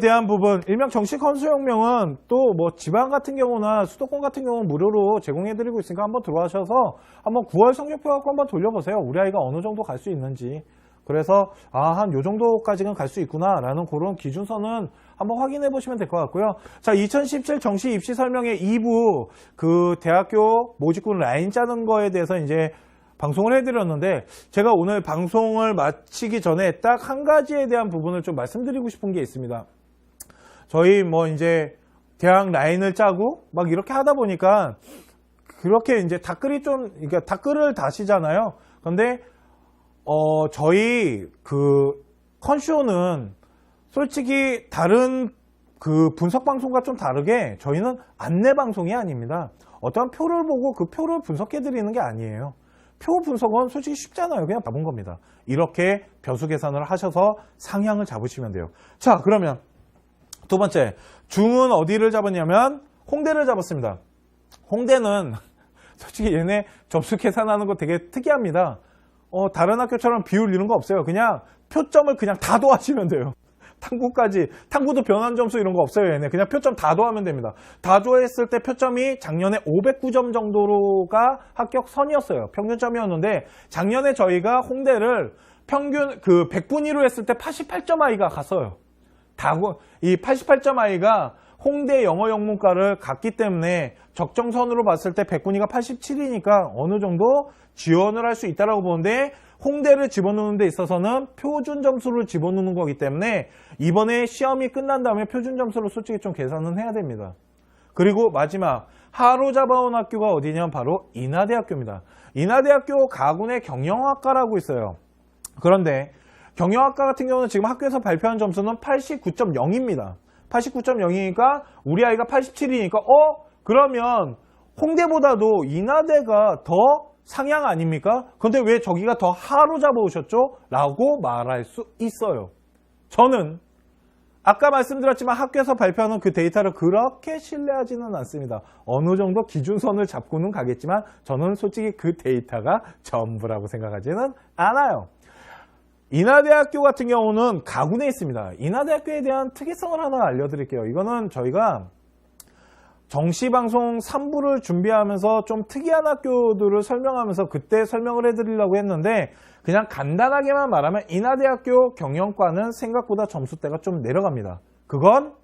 대한 부분, 일명 정식 컨쇼혁명은 또 뭐 지방 같은 경우나 수도권 같은 경우는 무료로 제공해드리고 있으니까 한번 들어가셔서 한번 9월 성적표 갖고 한번 돌려보세요. 우리 아이가 어느 정도 갈 수 있는지. 그래서 한 요 정도까지는 갈 수 있구나 라는 그런 기준선은 한번 확인해 보시면 될 것 같고요. 자, 2017 정시 입시 설명회 2부 그 대학교 모집군 라인 짜는 거에 대해서 이제 방송을 해드렸는데, 제가 오늘 방송을 마치기 전에 딱 한 가지에 대한 부분을 좀 말씀드리고 싶은 게 있습니다. 저희 뭐 이제 대학 라인을 짜고 막 이렇게 하다 보니까 그렇게 이제 그러니까 댓글을 다시잖아요. 근데 저희 그 컨쇼는 솔직히 다른 그 분석 방송과 좀 다르게 저희는 안내 방송이 아닙니다. 어떤 표를 보고 그 표를 분석해 드리는 게 아니에요. 표 분석은 솔직히 쉽잖아요. 그냥 잡은 겁니다. 이렇게 변수 계산을 하셔서 상향을 잡으시면 돼요. 자, 그러면 두 번째, 중은 어디를 잡았냐면 홍대를 잡았습니다. 홍대는 솔직히 얘네 점수 계산하는 거 되게 특이합니다. 다른 학교처럼 비율 이런 거 없어요. 그냥 표점을 그냥 다 더하시면 돼요. 탐구도 변환 점수 이런 거 없어요. 얘네 그냥 표점 다 더하면 됩니다. 다 더했을 때 표점이 작년에 509점 정도가 합격선이었어요. 평균점이었는데 작년에 저희가 홍대를 평균 100분위로 했을 때 88점 아이가 갔어요. 이 88점 아이가 홍대 영어 영문과를 갔기 때문에 적정선으로 봤을 때 100분위가 87이니까 어느 정도 지원을 할 수 있다고 보는데, 홍대를 집어넣는 데 있어서는 표준 점수를 집어넣는 거기 때문에 이번에 시험이 끝난 다음에 표준 점수를 솔직히 좀 계산은 해야 됩니다. 그리고 마지막, 하루 잡아온 학교가 어디냐면 바로 인하대학교입니다. 인하대학교 가군의 경영학과라고 있어요. 그런데 경영학과 같은 경우는 지금 학교에서 발표한 점수는 89.0입니다. 89.0이니까 우리 아이가 87이니까 그러면 홍대보다도 인하대가 더 상향 아닙니까? 근데 왜 저기가 더 하로 잡아오셨죠? 라고 말할 수 있어요. 저는 아까 말씀드렸지만 학교에서 발표하는 그 데이터를 그렇게 신뢰하지는 않습니다. 어느 정도 기준선을 잡고는 가겠지만 저는 솔직히 그 데이터가 전부라고 생각하지는 않아요. 인하대학교 같은 경우는 가군에 있습니다. 인하대학교에 대한 특이성을 하나 알려드릴게요. 이거는 저희가 정시방송 3부를 준비하면서 좀 특이한 학교들을 설명하면서 그때 설명을 해드리려고 했는데, 그냥 간단하게만 말하면 인하대학교 경영과는 생각보다 점수대가 좀 내려갑니다. 그건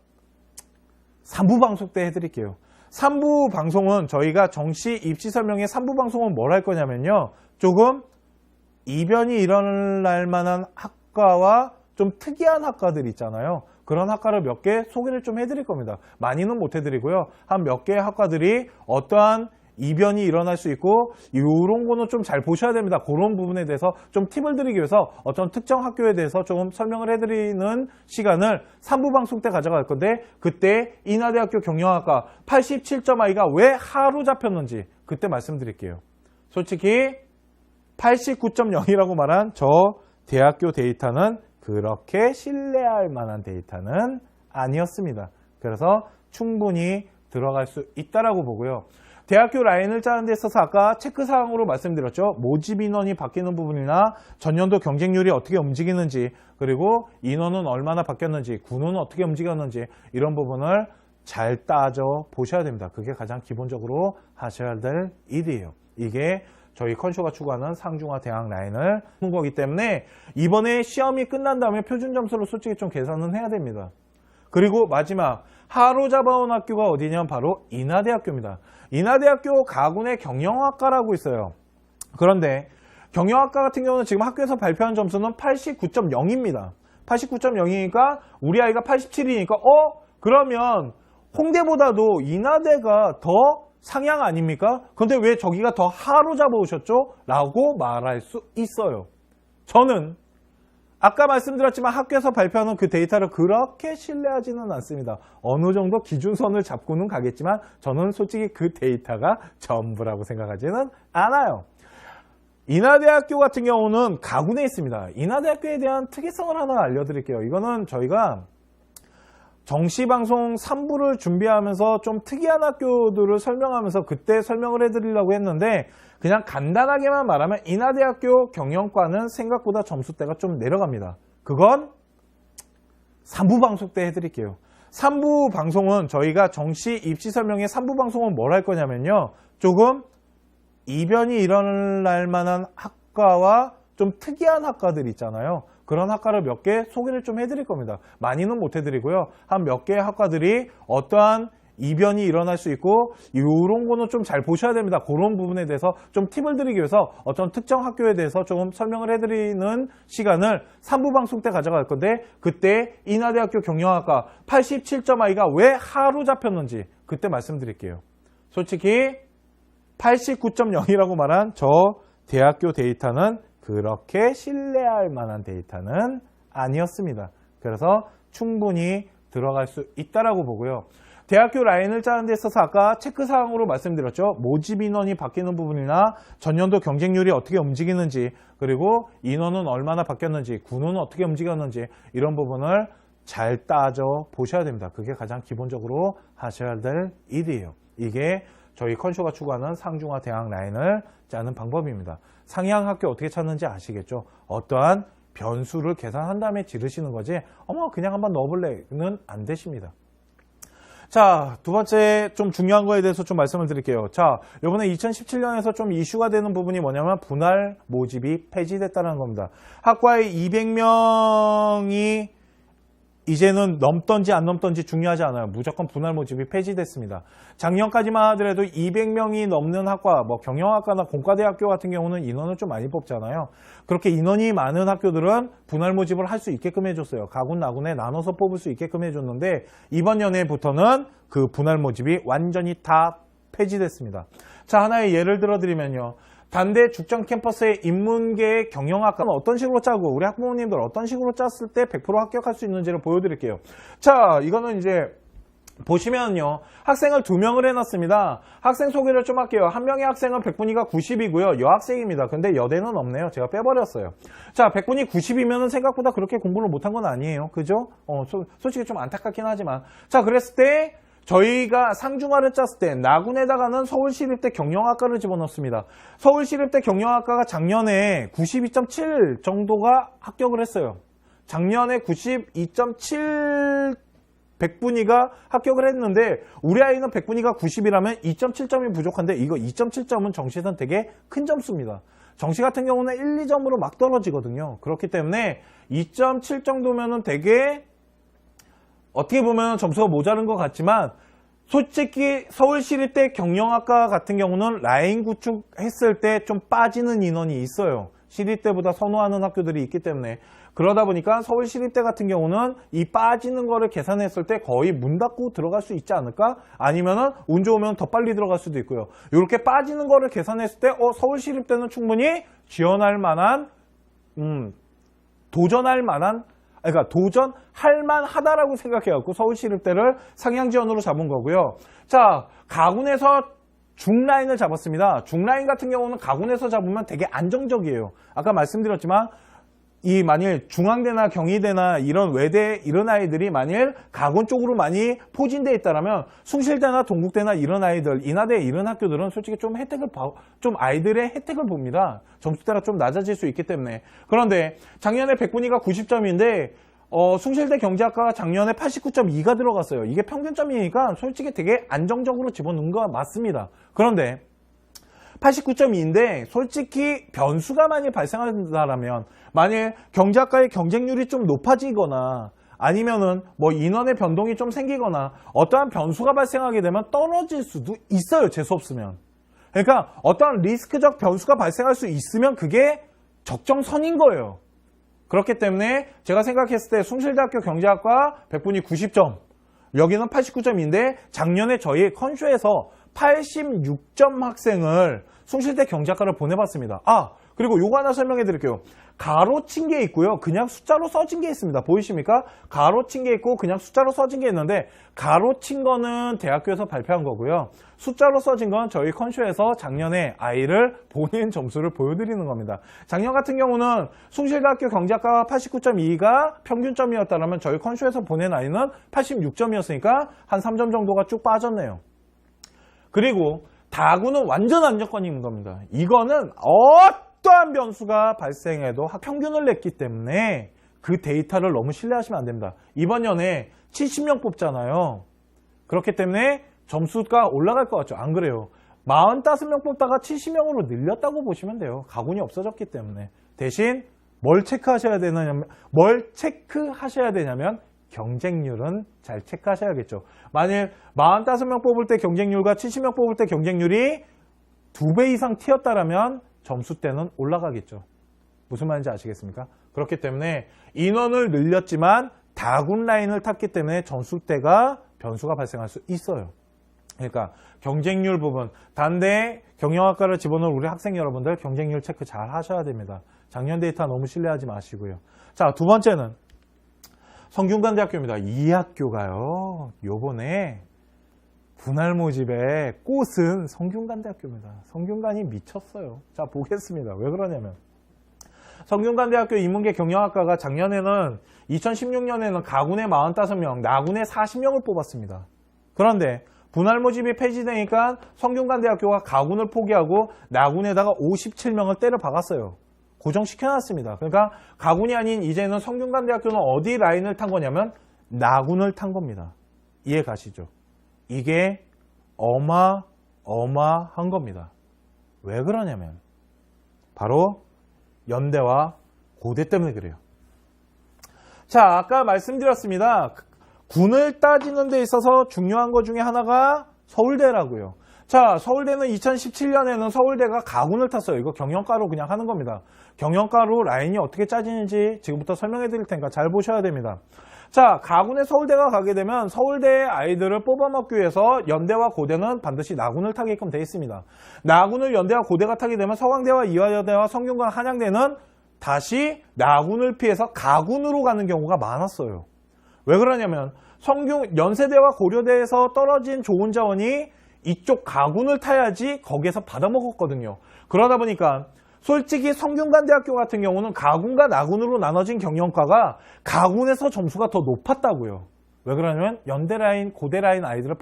3부 방송 때 해드릴게요. 3부 방송은 저희가 정시 입시 설명회 3부 방송은 뭘 할 거냐면요, 조금 이변이 일어날 만한 학과와 좀 특이한 학과들 있잖아요. 그런 학과를 몇 개 소개를 좀 해드릴 겁니다. 많이는 못 해드리고요. 한 몇 개의 학과들이 어떠한 이변이 일어날 수 있고 이런 거는 좀 잘 보셔야 됩니다. 그런 부분에 대해서 좀 팁을 드리기 위해서 어떤 특정 학교에 대해서 좀 설명을 해드리는 시간을 3부 방송 때 가져갈 건데, 그때 인하대학교 경영학과 87점 아이가 왜 하루 잡혔는지 그때 말씀드릴게요. 솔직히 89.0이라고 말한 저 대학교 데이터는 그렇게 신뢰할 만한 데이터는 아니었습니다. 그래서 충분히 들어갈 수 있다라고 보고요. 대학교 라인을 짜는 데 있어서 아까 체크사항으로 말씀드렸죠. 모집 인원이 바뀌는 부분이나 전년도 경쟁률이 어떻게 움직이는지, 그리고 인원은 얼마나 바뀌었는지, 군은 어떻게 움직였는지, 이런 부분을 잘 따져 보셔야 됩니다. 그게 가장 기본적으로 하셔야 될 일이에요. 이게 저희 컨쇼가 추구하는 상중하 대학 라인을 한 거기 때문에 이번에 시험이 끝난 다음에 표준 점수를 솔직히 좀 계산은 해야 됩니다. 그리고 마지막 하루 잡아온 학교가 어디냐면 바로 인하대학교입니다. 인하대학교 가군의 경영학과라고 있어요. 그런데 경영학과 같은 경우는 지금 학교에서 발표한 점수는 89.0입니다. 89.0이니까 우리 아이가 87이니까 그러면 홍대보다도 인하대가 더 상향 아닙니까? 근데 왜 저기가 더 하로 잡아오셨죠? 라고 말할 수 있어요. 저는 아까 말씀드렸지만 학교에서 발표하는 그 데이터를 그렇게 신뢰하지는 않습니다. 어느 정도 기준선을 잡고는 가겠지만 저는 솔직히 그 데이터가 전부라고 생각하지는 않아요. 인하대학교 같은 경우는 가군에 있습니다. 인하대학교에 대한 특이성을 하나 알려드릴게요. 이거는 저희가 정시방송 3부를 준비하면서 좀 특이한 학교들을 설명하면서 그때 설명을 해드리려고 했는데 그냥 간단하게만 말하면 인하대학교 경영과는 생각보다 점수대가 좀 내려갑니다. 그건 3부 방송 때 해드릴게요. 3부 방송은 저희가 정시 입시 설명회 3부 방송은 뭘 할 거냐면요. 조금 이변이 일어날 만한 학과와 좀 특이한 학과들 있잖아요. 그런 학과를 몇 개 소개를 좀 해드릴 겁니다. 많이는 못 해드리고요. 한 몇 개의 학과들이 어떠한 이변이 일어날 수 있고 이런 거는 좀 잘 보셔야 됩니다. 그런 부분에 대해서 좀 팁을 드리기 위해서 어떤 특정 학교에 대해서 좀 설명을 해드리는 시간을 3부 방송 때 가져갈 건데 그때 인하대학교 경영학과 87.2가 왜 하루 잡혔는지 그때 말씀드릴게요. 솔직히 89.0이라고 말한 저 대학교 데이터는 그렇게 신뢰할 만한 데이터는 아니었습니다. 그래서 충분히 들어갈 수 있다라고 보고요. 대학교 라인을 짜는 데 있어서 아까 체크사항으로 말씀드렸죠. 모집 인원이 바뀌는 부분이나 전년도 경쟁률이 어떻게 움직이는지 그리고 인원은 얼마나 바뀌었는지 군은 어떻게 움직였는지 이런 부분을 잘 따져 보셔야 됩니다. 그게 가장 기본적으로 하셔야 될 일이에요. 이게 저희 컨쇼가 추구하는 상중하 대학 라인을 짜는 방법입니다. 상향 학교 어떻게 찾는지 아시겠죠? 어떠한 변수를 계산한 다음에 지르시는 거지 그냥 한번 넣어볼래는 안 되십니다. 자, 두 번째 좀 중요한 거에 대해서 좀 말씀을 드릴게요. 자, 이번에 2017년에서 좀 이슈가 되는 부분이 뭐냐면 분할 모집이 폐지됐다는 겁니다. 학과에 200명이 이제는 넘던지 안 넘던지 중요하지 않아요. 무조건 분할 모집이 폐지됐습니다. 작년까지만 하더라도 200명이 넘는 학과, 경영학과나 공과대학교 같은 경우는 인원을 좀 많이 뽑잖아요. 그렇게 인원이 많은 학교들은 분할 모집을 할 수 있게끔 해줬어요. 가군, 나군에 나눠서 뽑을 수 있게끔 해줬는데 이번 연회부터는 그 분할 모집이 완전히 다 폐지됐습니다. 자, 하나의 예를 들어드리면요. 단대 죽전 캠퍼스의 인문계의 경영학과는 어떤 식으로 짜고 우리 학부모님들 어떤 식으로 짰을 때 100% 합격할 수 있는지를 보여드릴게요. 자, 이거는 이제 보시면요. 학생을 2명을 해놨습니다. 학생 소개를 좀 할게요. 한 명의 학생은 백분위가 90이고요. 여학생입니다. 근데 여대는 없네요. 제가 빼버렸어요. 자, 백분위 90이면 생각보다 그렇게 공부를 못한 건 아니에요. 그죠? 솔직히 좀 안타깝긴 하지만. 자, 그랬을 때 저희가 상중하를 짰을 때 나군에다가는 서울시립대 경영학과를 집어넣습니다. 서울시립대 경영학과가 작년에 92.7 정도가 합격을 했어요. 작년에 92.7 백분위가 합격을 했는데 우리 아이는 백분위가 90이라면 2.7점이 부족한데 이거 2.7점은 정시에서는 되게 큰 점수입니다. 정시 같은 경우는 1, 2점으로 막 떨어지거든요. 그렇기 때문에 2.7 정도면은 되게 어떻게 보면 점수가 모자른 것 같지만 솔직히 서울시립대 경영학과 같은 경우는 라인 구축했을 때 좀 빠지는 인원이 있어요. 시립대보다 선호하는 학교들이 있기 때문에 그러다 보니까 서울시립대 같은 경우는 이 빠지는 거를 계산했을 때 거의 문 닫고 들어갈 수 있지 않을까? 아니면은 운 좋으면 더 빨리 들어갈 수도 있고요. 이렇게 빠지는 거를 계산했을 때 서울시립대는 충분히 지원할 만한 도전할 만하다라고 생각해갖고 서울시립대를 상향 지원으로 잡은 거고요. 자, 가군에서 중라인을 잡았습니다. 중라인 같은 경우는 가군에서 잡으면 되게 안정적이에요. 아까 말씀드렸지만 이 만일 중앙대나 경희대나 이런 외대 이런 아이들이 만일 가군 쪽으로 많이 포진되어 있다라면 숭실대나 동국대나 이런 아이들, 인하대 이런 학교들은 솔직히 좀 아이들의 혜택을 봅니다. 점수대가 좀 낮아질 수 있기 때문에. 그런데 작년에 백분위가 90점인데 숭실대 경제학과가 작년에 89.2가 들어갔어요. 이게 평균점이니까 솔직히 되게 안정적으로 집어넣은 거 맞습니다. 그런데 89.2인데 솔직히 변수가 많이 발생한다라면 만약 경제학과의 경쟁률이 좀 높아지거나 아니면은 뭐 인원의 변동이 좀 생기거나 어떠한 변수가 발생하게 되면 떨어질 수도 있어요. 재수 없으면. 그러니까 어떠한 리스크적 변수가 발생할 수 있으면 그게 적정선인 거예요. 그렇기 때문에 제가 생각했을 때 숭실대학교 경제학과 100분이 90점, 여기는 89점인데 작년에 저희 컨쇼에서 86점 학생을 숭실대 경제학과를 보내봤습니다. 그리고 요거 하나 설명해 드릴게요. 가로친 게 있고요. 그냥 숫자로 써진 게 있습니다. 보이십니까? 가로친 게 있고 그냥 숫자로 써진 게 있는데 가로친 거는 대학교에서 발표한 거고요. 숫자로 써진 건 저희 컨쇼에서 작년에 아이를 보낸 점수를 보여드리는 겁니다. 작년 같은 경우는 숭실대학교 경제학과 89.2가 평균점이었다면 저희 컨쇼에서 보낸 아이는 86점이었으니까 한 3점 정도가 쭉 빠졌네요. 그리고 다구는 완전 안정권인 겁니다. 이거는 어떠한 변수가 발생해도 평균을 냈기 때문에 그 데이터를 너무 신뢰하시면 안 됩니다. 이번 년에 70명 뽑잖아요. 그렇기 때문에 점수가 올라갈 것 같죠? 안 그래요. 45명 뽑다가 70명으로 늘렸다고 보시면 돼요. 가군이 없어졌기 때문에. 대신 뭘 체크하셔야 되냐면 경쟁률은 잘 체크하셔야겠죠. 만일 45명 뽑을 때 경쟁률과 70명 뽑을 때 경쟁률이 2배 이상 튀었다라면 점수 때는 올라가겠죠. 무슨 말인지 아시겠습니까? 그렇기 때문에 인원을 늘렸지만 다군 라인을 탔기 때문에 점수 때가 변수가 발생할 수 있어요. 그러니까 경쟁률 부분, 단대 경영학과를 집어넣은 우리 학생 여러분들 경쟁률 체크 잘 하셔야 됩니다. 작년 데이터 너무 신뢰하지 마시고요. 자, 두 번째는 성균관대학교입니다. 이 학교가요, 요번에 분할 모집의 꽃은 성균관대학교입니다. 성균관이 미쳤어요. 자, 보겠습니다. 왜 그러냐면 성균관대학교 인문계 경영학과가 작년에는 2016년에는 가군에 45명, 나군에 40명을 뽑았습니다. 그런데 분할 모집이 폐지되니까 성균관대학교가 가군을 포기하고 나군에다가 57명을 때려 박았어요. 고정시켜놨습니다. 그러니까 가군이 아닌 이제는 성균관대학교는 어디 라인을 탄 거냐면 나군을 탄 겁니다. 이해 가시죠? 이게 어마어마한 겁니다. 왜 그러냐면 바로 연대와 고대 때문에 그래요. 자, 아까 말씀드렸습니다. 군을 따지는 데 있어서 중요한 것 중에 하나가 서울대라고요. 자, 서울대는 2017년에는 서울대가 가군을 탔어요. 이거 경영과로 그냥 하는 겁니다. 경영과로 라인이 어떻게 짜지는지 지금부터 설명해 드릴 테니까 잘 보셔야 됩니다. 자, 가군에 서울대가 가게 되면 서울대 아이들을 뽑아먹기 위해서 연대와 고대는 반드시 나군을 타게끔 되어 있습니다. 나군을 연대와 고대가 타게 되면 서강대와 이화여대와 성균관 한양대는 다시 나군을 피해서 가군으로 가는 경우가 많았어요. 왜 그러냐면 연세대와 고려대에서 떨어진 좋은 자원이 이쪽 가군을 타야지 거기에서 받아먹었거든요. 그러다 보니까 솔직히 성균관대학교 같은 경우는 가군과 나군으로 나눠진 경영과가 가군에서 점수가 더 높았다고요. 왜 그러냐면 연대 라인, 고대 라인 아이들을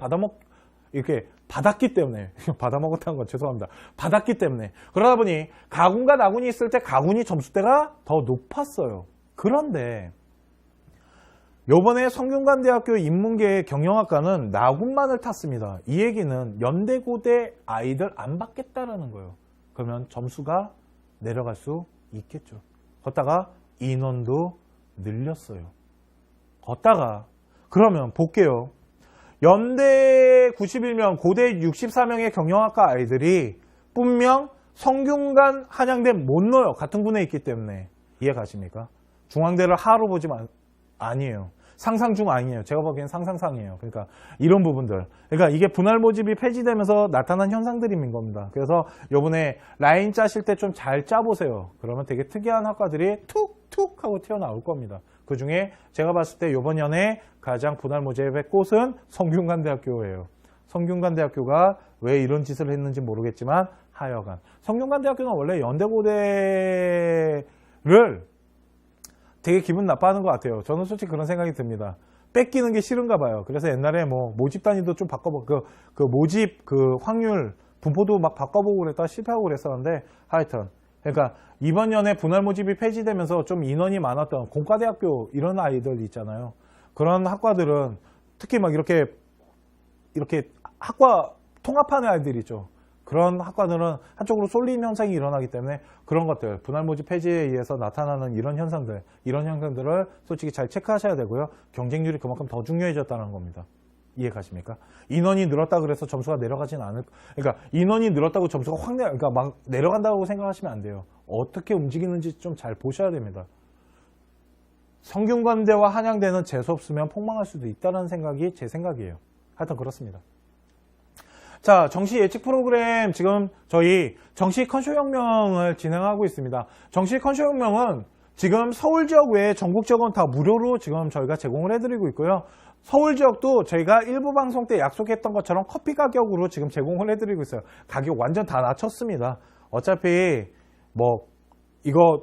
받았기 때문에 받아먹었다는 건 죄송합니다. 받았기 때문에. 그러다 보니 가군과 나군이 있을 때 가군이 점수대가 더 높았어요. 그런데 요번에 성균관대학교 인문계 경영학과는 나군만을 탔습니다. 이 얘기는 연대, 고대 아이들 안 받겠다라는 거예요. 그러면 점수가 내려갈 수 있겠죠. 걷다가 인원도 늘렸어요. 걷다가 그러면 볼게요. 연대 91명, 고대 64명의 경영학과 아이들이 분명 성균관, 한양대 못 넣어요. 같은 군에 있기 때문에. 이해 가십니까? 중앙대를 하로 보지만 아니에요. 상상 중 아니에요. 제가 보기엔 상상상이에요. 그러니까 이런 부분들. 그러니까 이게 분할 모집이 폐지되면서 나타난 현상들인 겁니다. 그래서 요번에 라인 짜실 때 좀 잘 짜보세요. 그러면 되게 특이한 학과들이 툭툭 하고 튀어나올 겁니다. 그 중에 제가 봤을 때 요번 년에 가장 분할 모집의 꽃은 성균관대학교예요. 성균관대학교가 왜 이런 짓을 했는지 모르겠지만 하여간 성균관대학교는 원래 연대고대를 되게 기분 나빠하는 것 같아요. 저는 솔직히 그런 생각이 듭니다. 뺏기는 게 싫은가 봐요. 그래서 옛날에 뭐 모집 단위도 좀 바꿔보고 모집 확률 분포도 막 바꿔보고 그랬다가 실패하고 그랬었는데 하여튼 그러니까 이번 연에 분할 모집이 폐지되면서 좀 인원이 많았던 공과대학교 이런 아이들 있잖아요. 그런 학과들은 특히 막 이렇게 학과 통합하는 아이들 있죠. 그런 학과들은 한쪽으로 쏠림 현상이 일어나기 때문에 그런 것들, 분할 모집 폐지에 의해서 나타나는 이런 현상들을 솔직히 잘 체크하셔야 되고요. 경쟁률이 그만큼 더 중요해졌다는 겁니다. 이해 가십니까? 인원이 늘었다 그래서 점수가 내려가진 않을, 그러니까 인원이 늘었다고 점수가 그러니까 막 내려간다고 생각하시면 안 돼요. 어떻게 움직이는지 좀 잘 보셔야 됩니다. 성균관대와 한양대는 재수 없으면 폭망할 수도 있다는 생각이 제 생각이에요. 하여튼 그렇습니다. 자, 정시 예측 프로그램 지금 저희 정시 컨쇼혁명을 진행하고 있습니다. 정시 컨쇼혁명은 지금 서울 지역 외에 전국 지역은 다 무료로 지금 저희가 제공을 해드리고 있고요. 서울 지역도 저희가 일부 방송 때 약속했던 것처럼 커피 가격으로 지금 제공을 해드리고 있어요. 가격 완전 다 낮췄습니다. 어차피 뭐 이거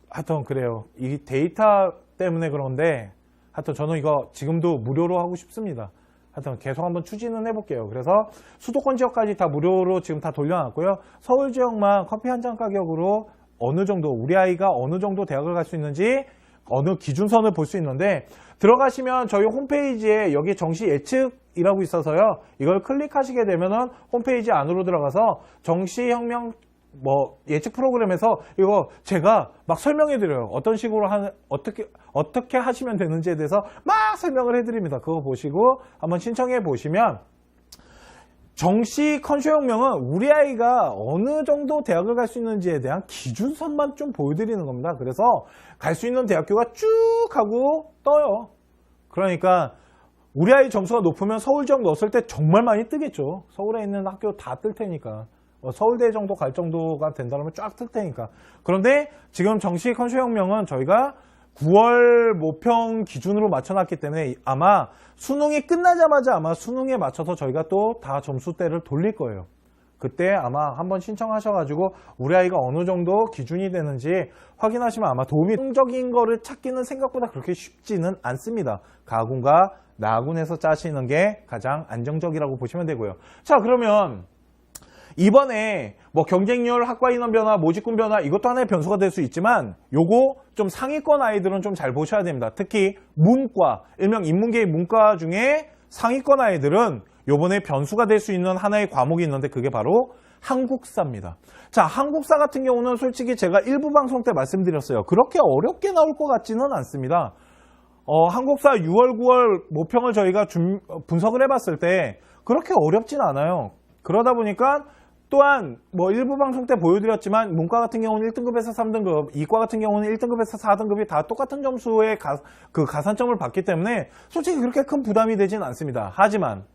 하여튼 그래요. 이 데이터 때문에 그런데 하여튼 저는 이거 지금도 무료로 하고 싶습니다. 하여튼 계속 한번 추진은 해볼게요. 그래서 수도권 지역까지 다 무료로 지금 다 돌려놨고요. 서울 지역만 커피 한 잔 가격으로 어느 정도 우리 아이가 어느 정도 대학을 갈 수 있는지 어느 기준선을 볼 수 있는데 들어가시면 저희 홈페이지에 여기 정시 예측이라고 있어서요. 이걸 클릭하시게 되면은 홈페이지 안으로 들어가서 정시혁명 뭐 예측 프로그램에서 이거 제가 막 설명해 드려요. 어떤 식으로 어떻게 하시면 되는지에 대해서 막 설명을 해 드립니다. 그거 보시고 한번 신청해 보시면 정시 컨쇼혁명은 우리 아이가 어느 정도 대학을 갈 수 있는지에 대한 기준선만 좀 보여드리는 겁니다. 그래서 갈 수 있는 대학교가 쭉 하고 떠요. 그러니까 우리 아이 점수가 높으면 서울 지역 넣었을 때 정말 많이 뜨겠죠. 서울에 있는 학교 다 뜰 테니까. 서울대 정도 갈 정도가 된다면 쫙 뜰 테니까. 그런데 지금 정시 컨쇼혁명은 저희가 9월 모평 기준으로 맞춰놨기 때문에 아마 수능이 끝나자마자 아마 수능에 맞춰서 저희가 또 다 점수대를 돌릴 거예요. 그때 아마 한번 신청하셔가지고 우리 아이가 어느 정도 기준이 되는지 확인하시면 아마 도움이 긍정적인 거를 찾기는 생각보다 그렇게 쉽지는 않습니다. 가군과 나군에서 짜시는 게 가장 안정적이라고 보시면 되고요. 자, 그러면 이번에 뭐 경쟁률, 학과 인원 변화, 모집군 변화 이것도 하나의 변수가 될 수 있지만 요거 좀 상위권 아이들은 좀 잘 보셔야 됩니다. 특히 문과, 일명 인문계의 문과 중에 상위권 아이들은 요번에 변수가 될 수 있는 하나의 과목이 있는데 그게 바로 한국사입니다. 자, 한국사 같은 경우는 솔직히 제가 일부 방송 때 말씀드렸어요. 그렇게 어렵게 나올 것 같지는 않습니다. 한국사 6월, 9월 모평을 저희가 분석을 해봤을 때 그렇게 어렵진 않아요. 그러다 보니까 또한 뭐 일부 방송 때 보여드렸지만 문과 같은 경우는 1등급에서 3등급, 이과 같은 경우는 1등급에서 4등급이 다 똑같은 점수의 가산점을 받기 때문에 솔직히 그렇게 큰 부담이 되진 않습니다. 하지만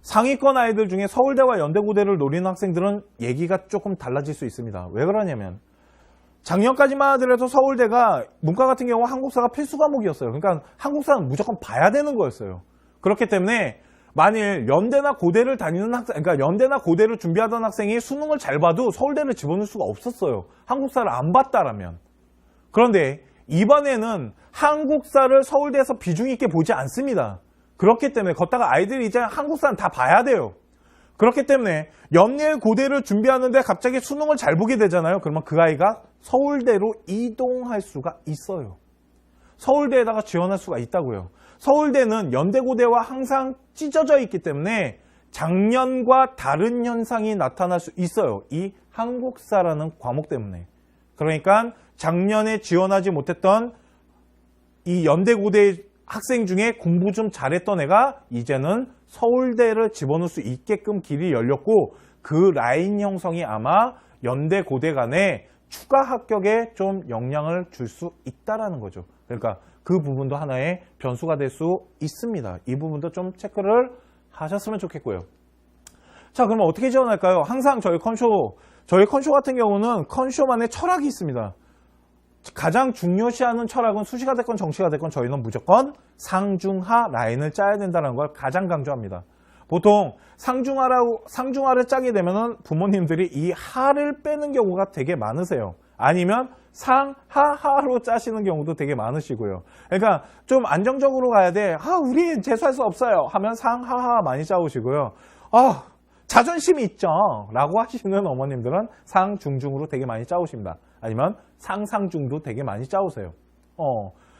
상위권 아이들 중에 서울대와 연대고대를 노리는 학생들은 얘기가 조금 달라질 수 있습니다. 왜 그러냐면 작년까지만 하더라도 서울대가 문과 같은 경우 한국사가 필수 과목이었어요. 그러니까 한국사는 무조건 봐야 되는 거였어요. 그렇기 때문에 만일 연대나 고대를 다니는 학생, 그러니까 연대나 고대를 준비하던 학생이 수능을 잘 봐도 서울대를 집어넣을 수가 없었어요. 한국사를 안 봤다라면. 그런데 이번에는 한국사를 서울대에서 비중 있게 보지 않습니다. 그렇기 때문에 걷다가 아이들이 이제 한국사는 다 봐야 돼요. 그렇기 때문에 연대 고대를 준비하는데 갑자기 수능을 잘 보게 되잖아요. 그러면 그 아이가 서울대로 이동할 수가 있어요. 서울대에다가 지원할 수가 있다고요. 서울대는 연대고대와 항상 찢어져 있기 때문에 작년과 다른 현상이 나타날 수 있어요. 이 한국사라는 과목 때문에. 그러니까 작년에 지원하지 못했던 이 연대고대 학생 중에 공부 좀 잘했던 애가 이제는 서울대를 집어넣을 수 있게끔 길이 열렸고 그 라인 형성이 아마 연대고대 간에 추가 합격에 좀 영향을 줄 수 있다라는 거죠. 그러니까 그 부분도 하나의 변수가 될 수 있습니다. 이 부분도 좀 체크를 하셨으면 좋겠고요. 자, 그러면 어떻게 지원할까요? 항상 저희 컨쇼 같은 경우는 컨쇼만의 철학이 있습니다. 가장 중요시하는 철학은 수시가 됐건 정시가 됐건 저희는 무조건 상중하 라인을 짜야 된다는 걸 가장 강조합니다. 보통 상중하를 짜게 되면은 부모님들이 이 하를 빼는 경우가 되게 많으세요. 아니면 상하하로 짜시는 경우도 되게 많으시고요. 그러니까 좀 안정적으로 가야 돼. 우리 재수할 수 없어요. 하면 상하하 많이 짜오시고요. 자존심이 있죠 라고 하시는 어머님들은 상중중으로 되게 많이 짜오십니다. 아니면 상상중도 되게 많이 짜오세요.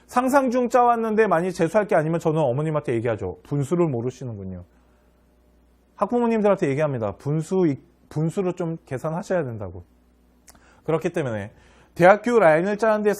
상상중 짜왔는데 많이 재수할 게 아니면 저는 어머님한테 얘기하죠. 분수를 모르시는군요. 학부모님들한테 얘기합니다. 분수를 좀 계산하셔야 된다고. 그렇기 때문에 대학교 라인을 짜는 데서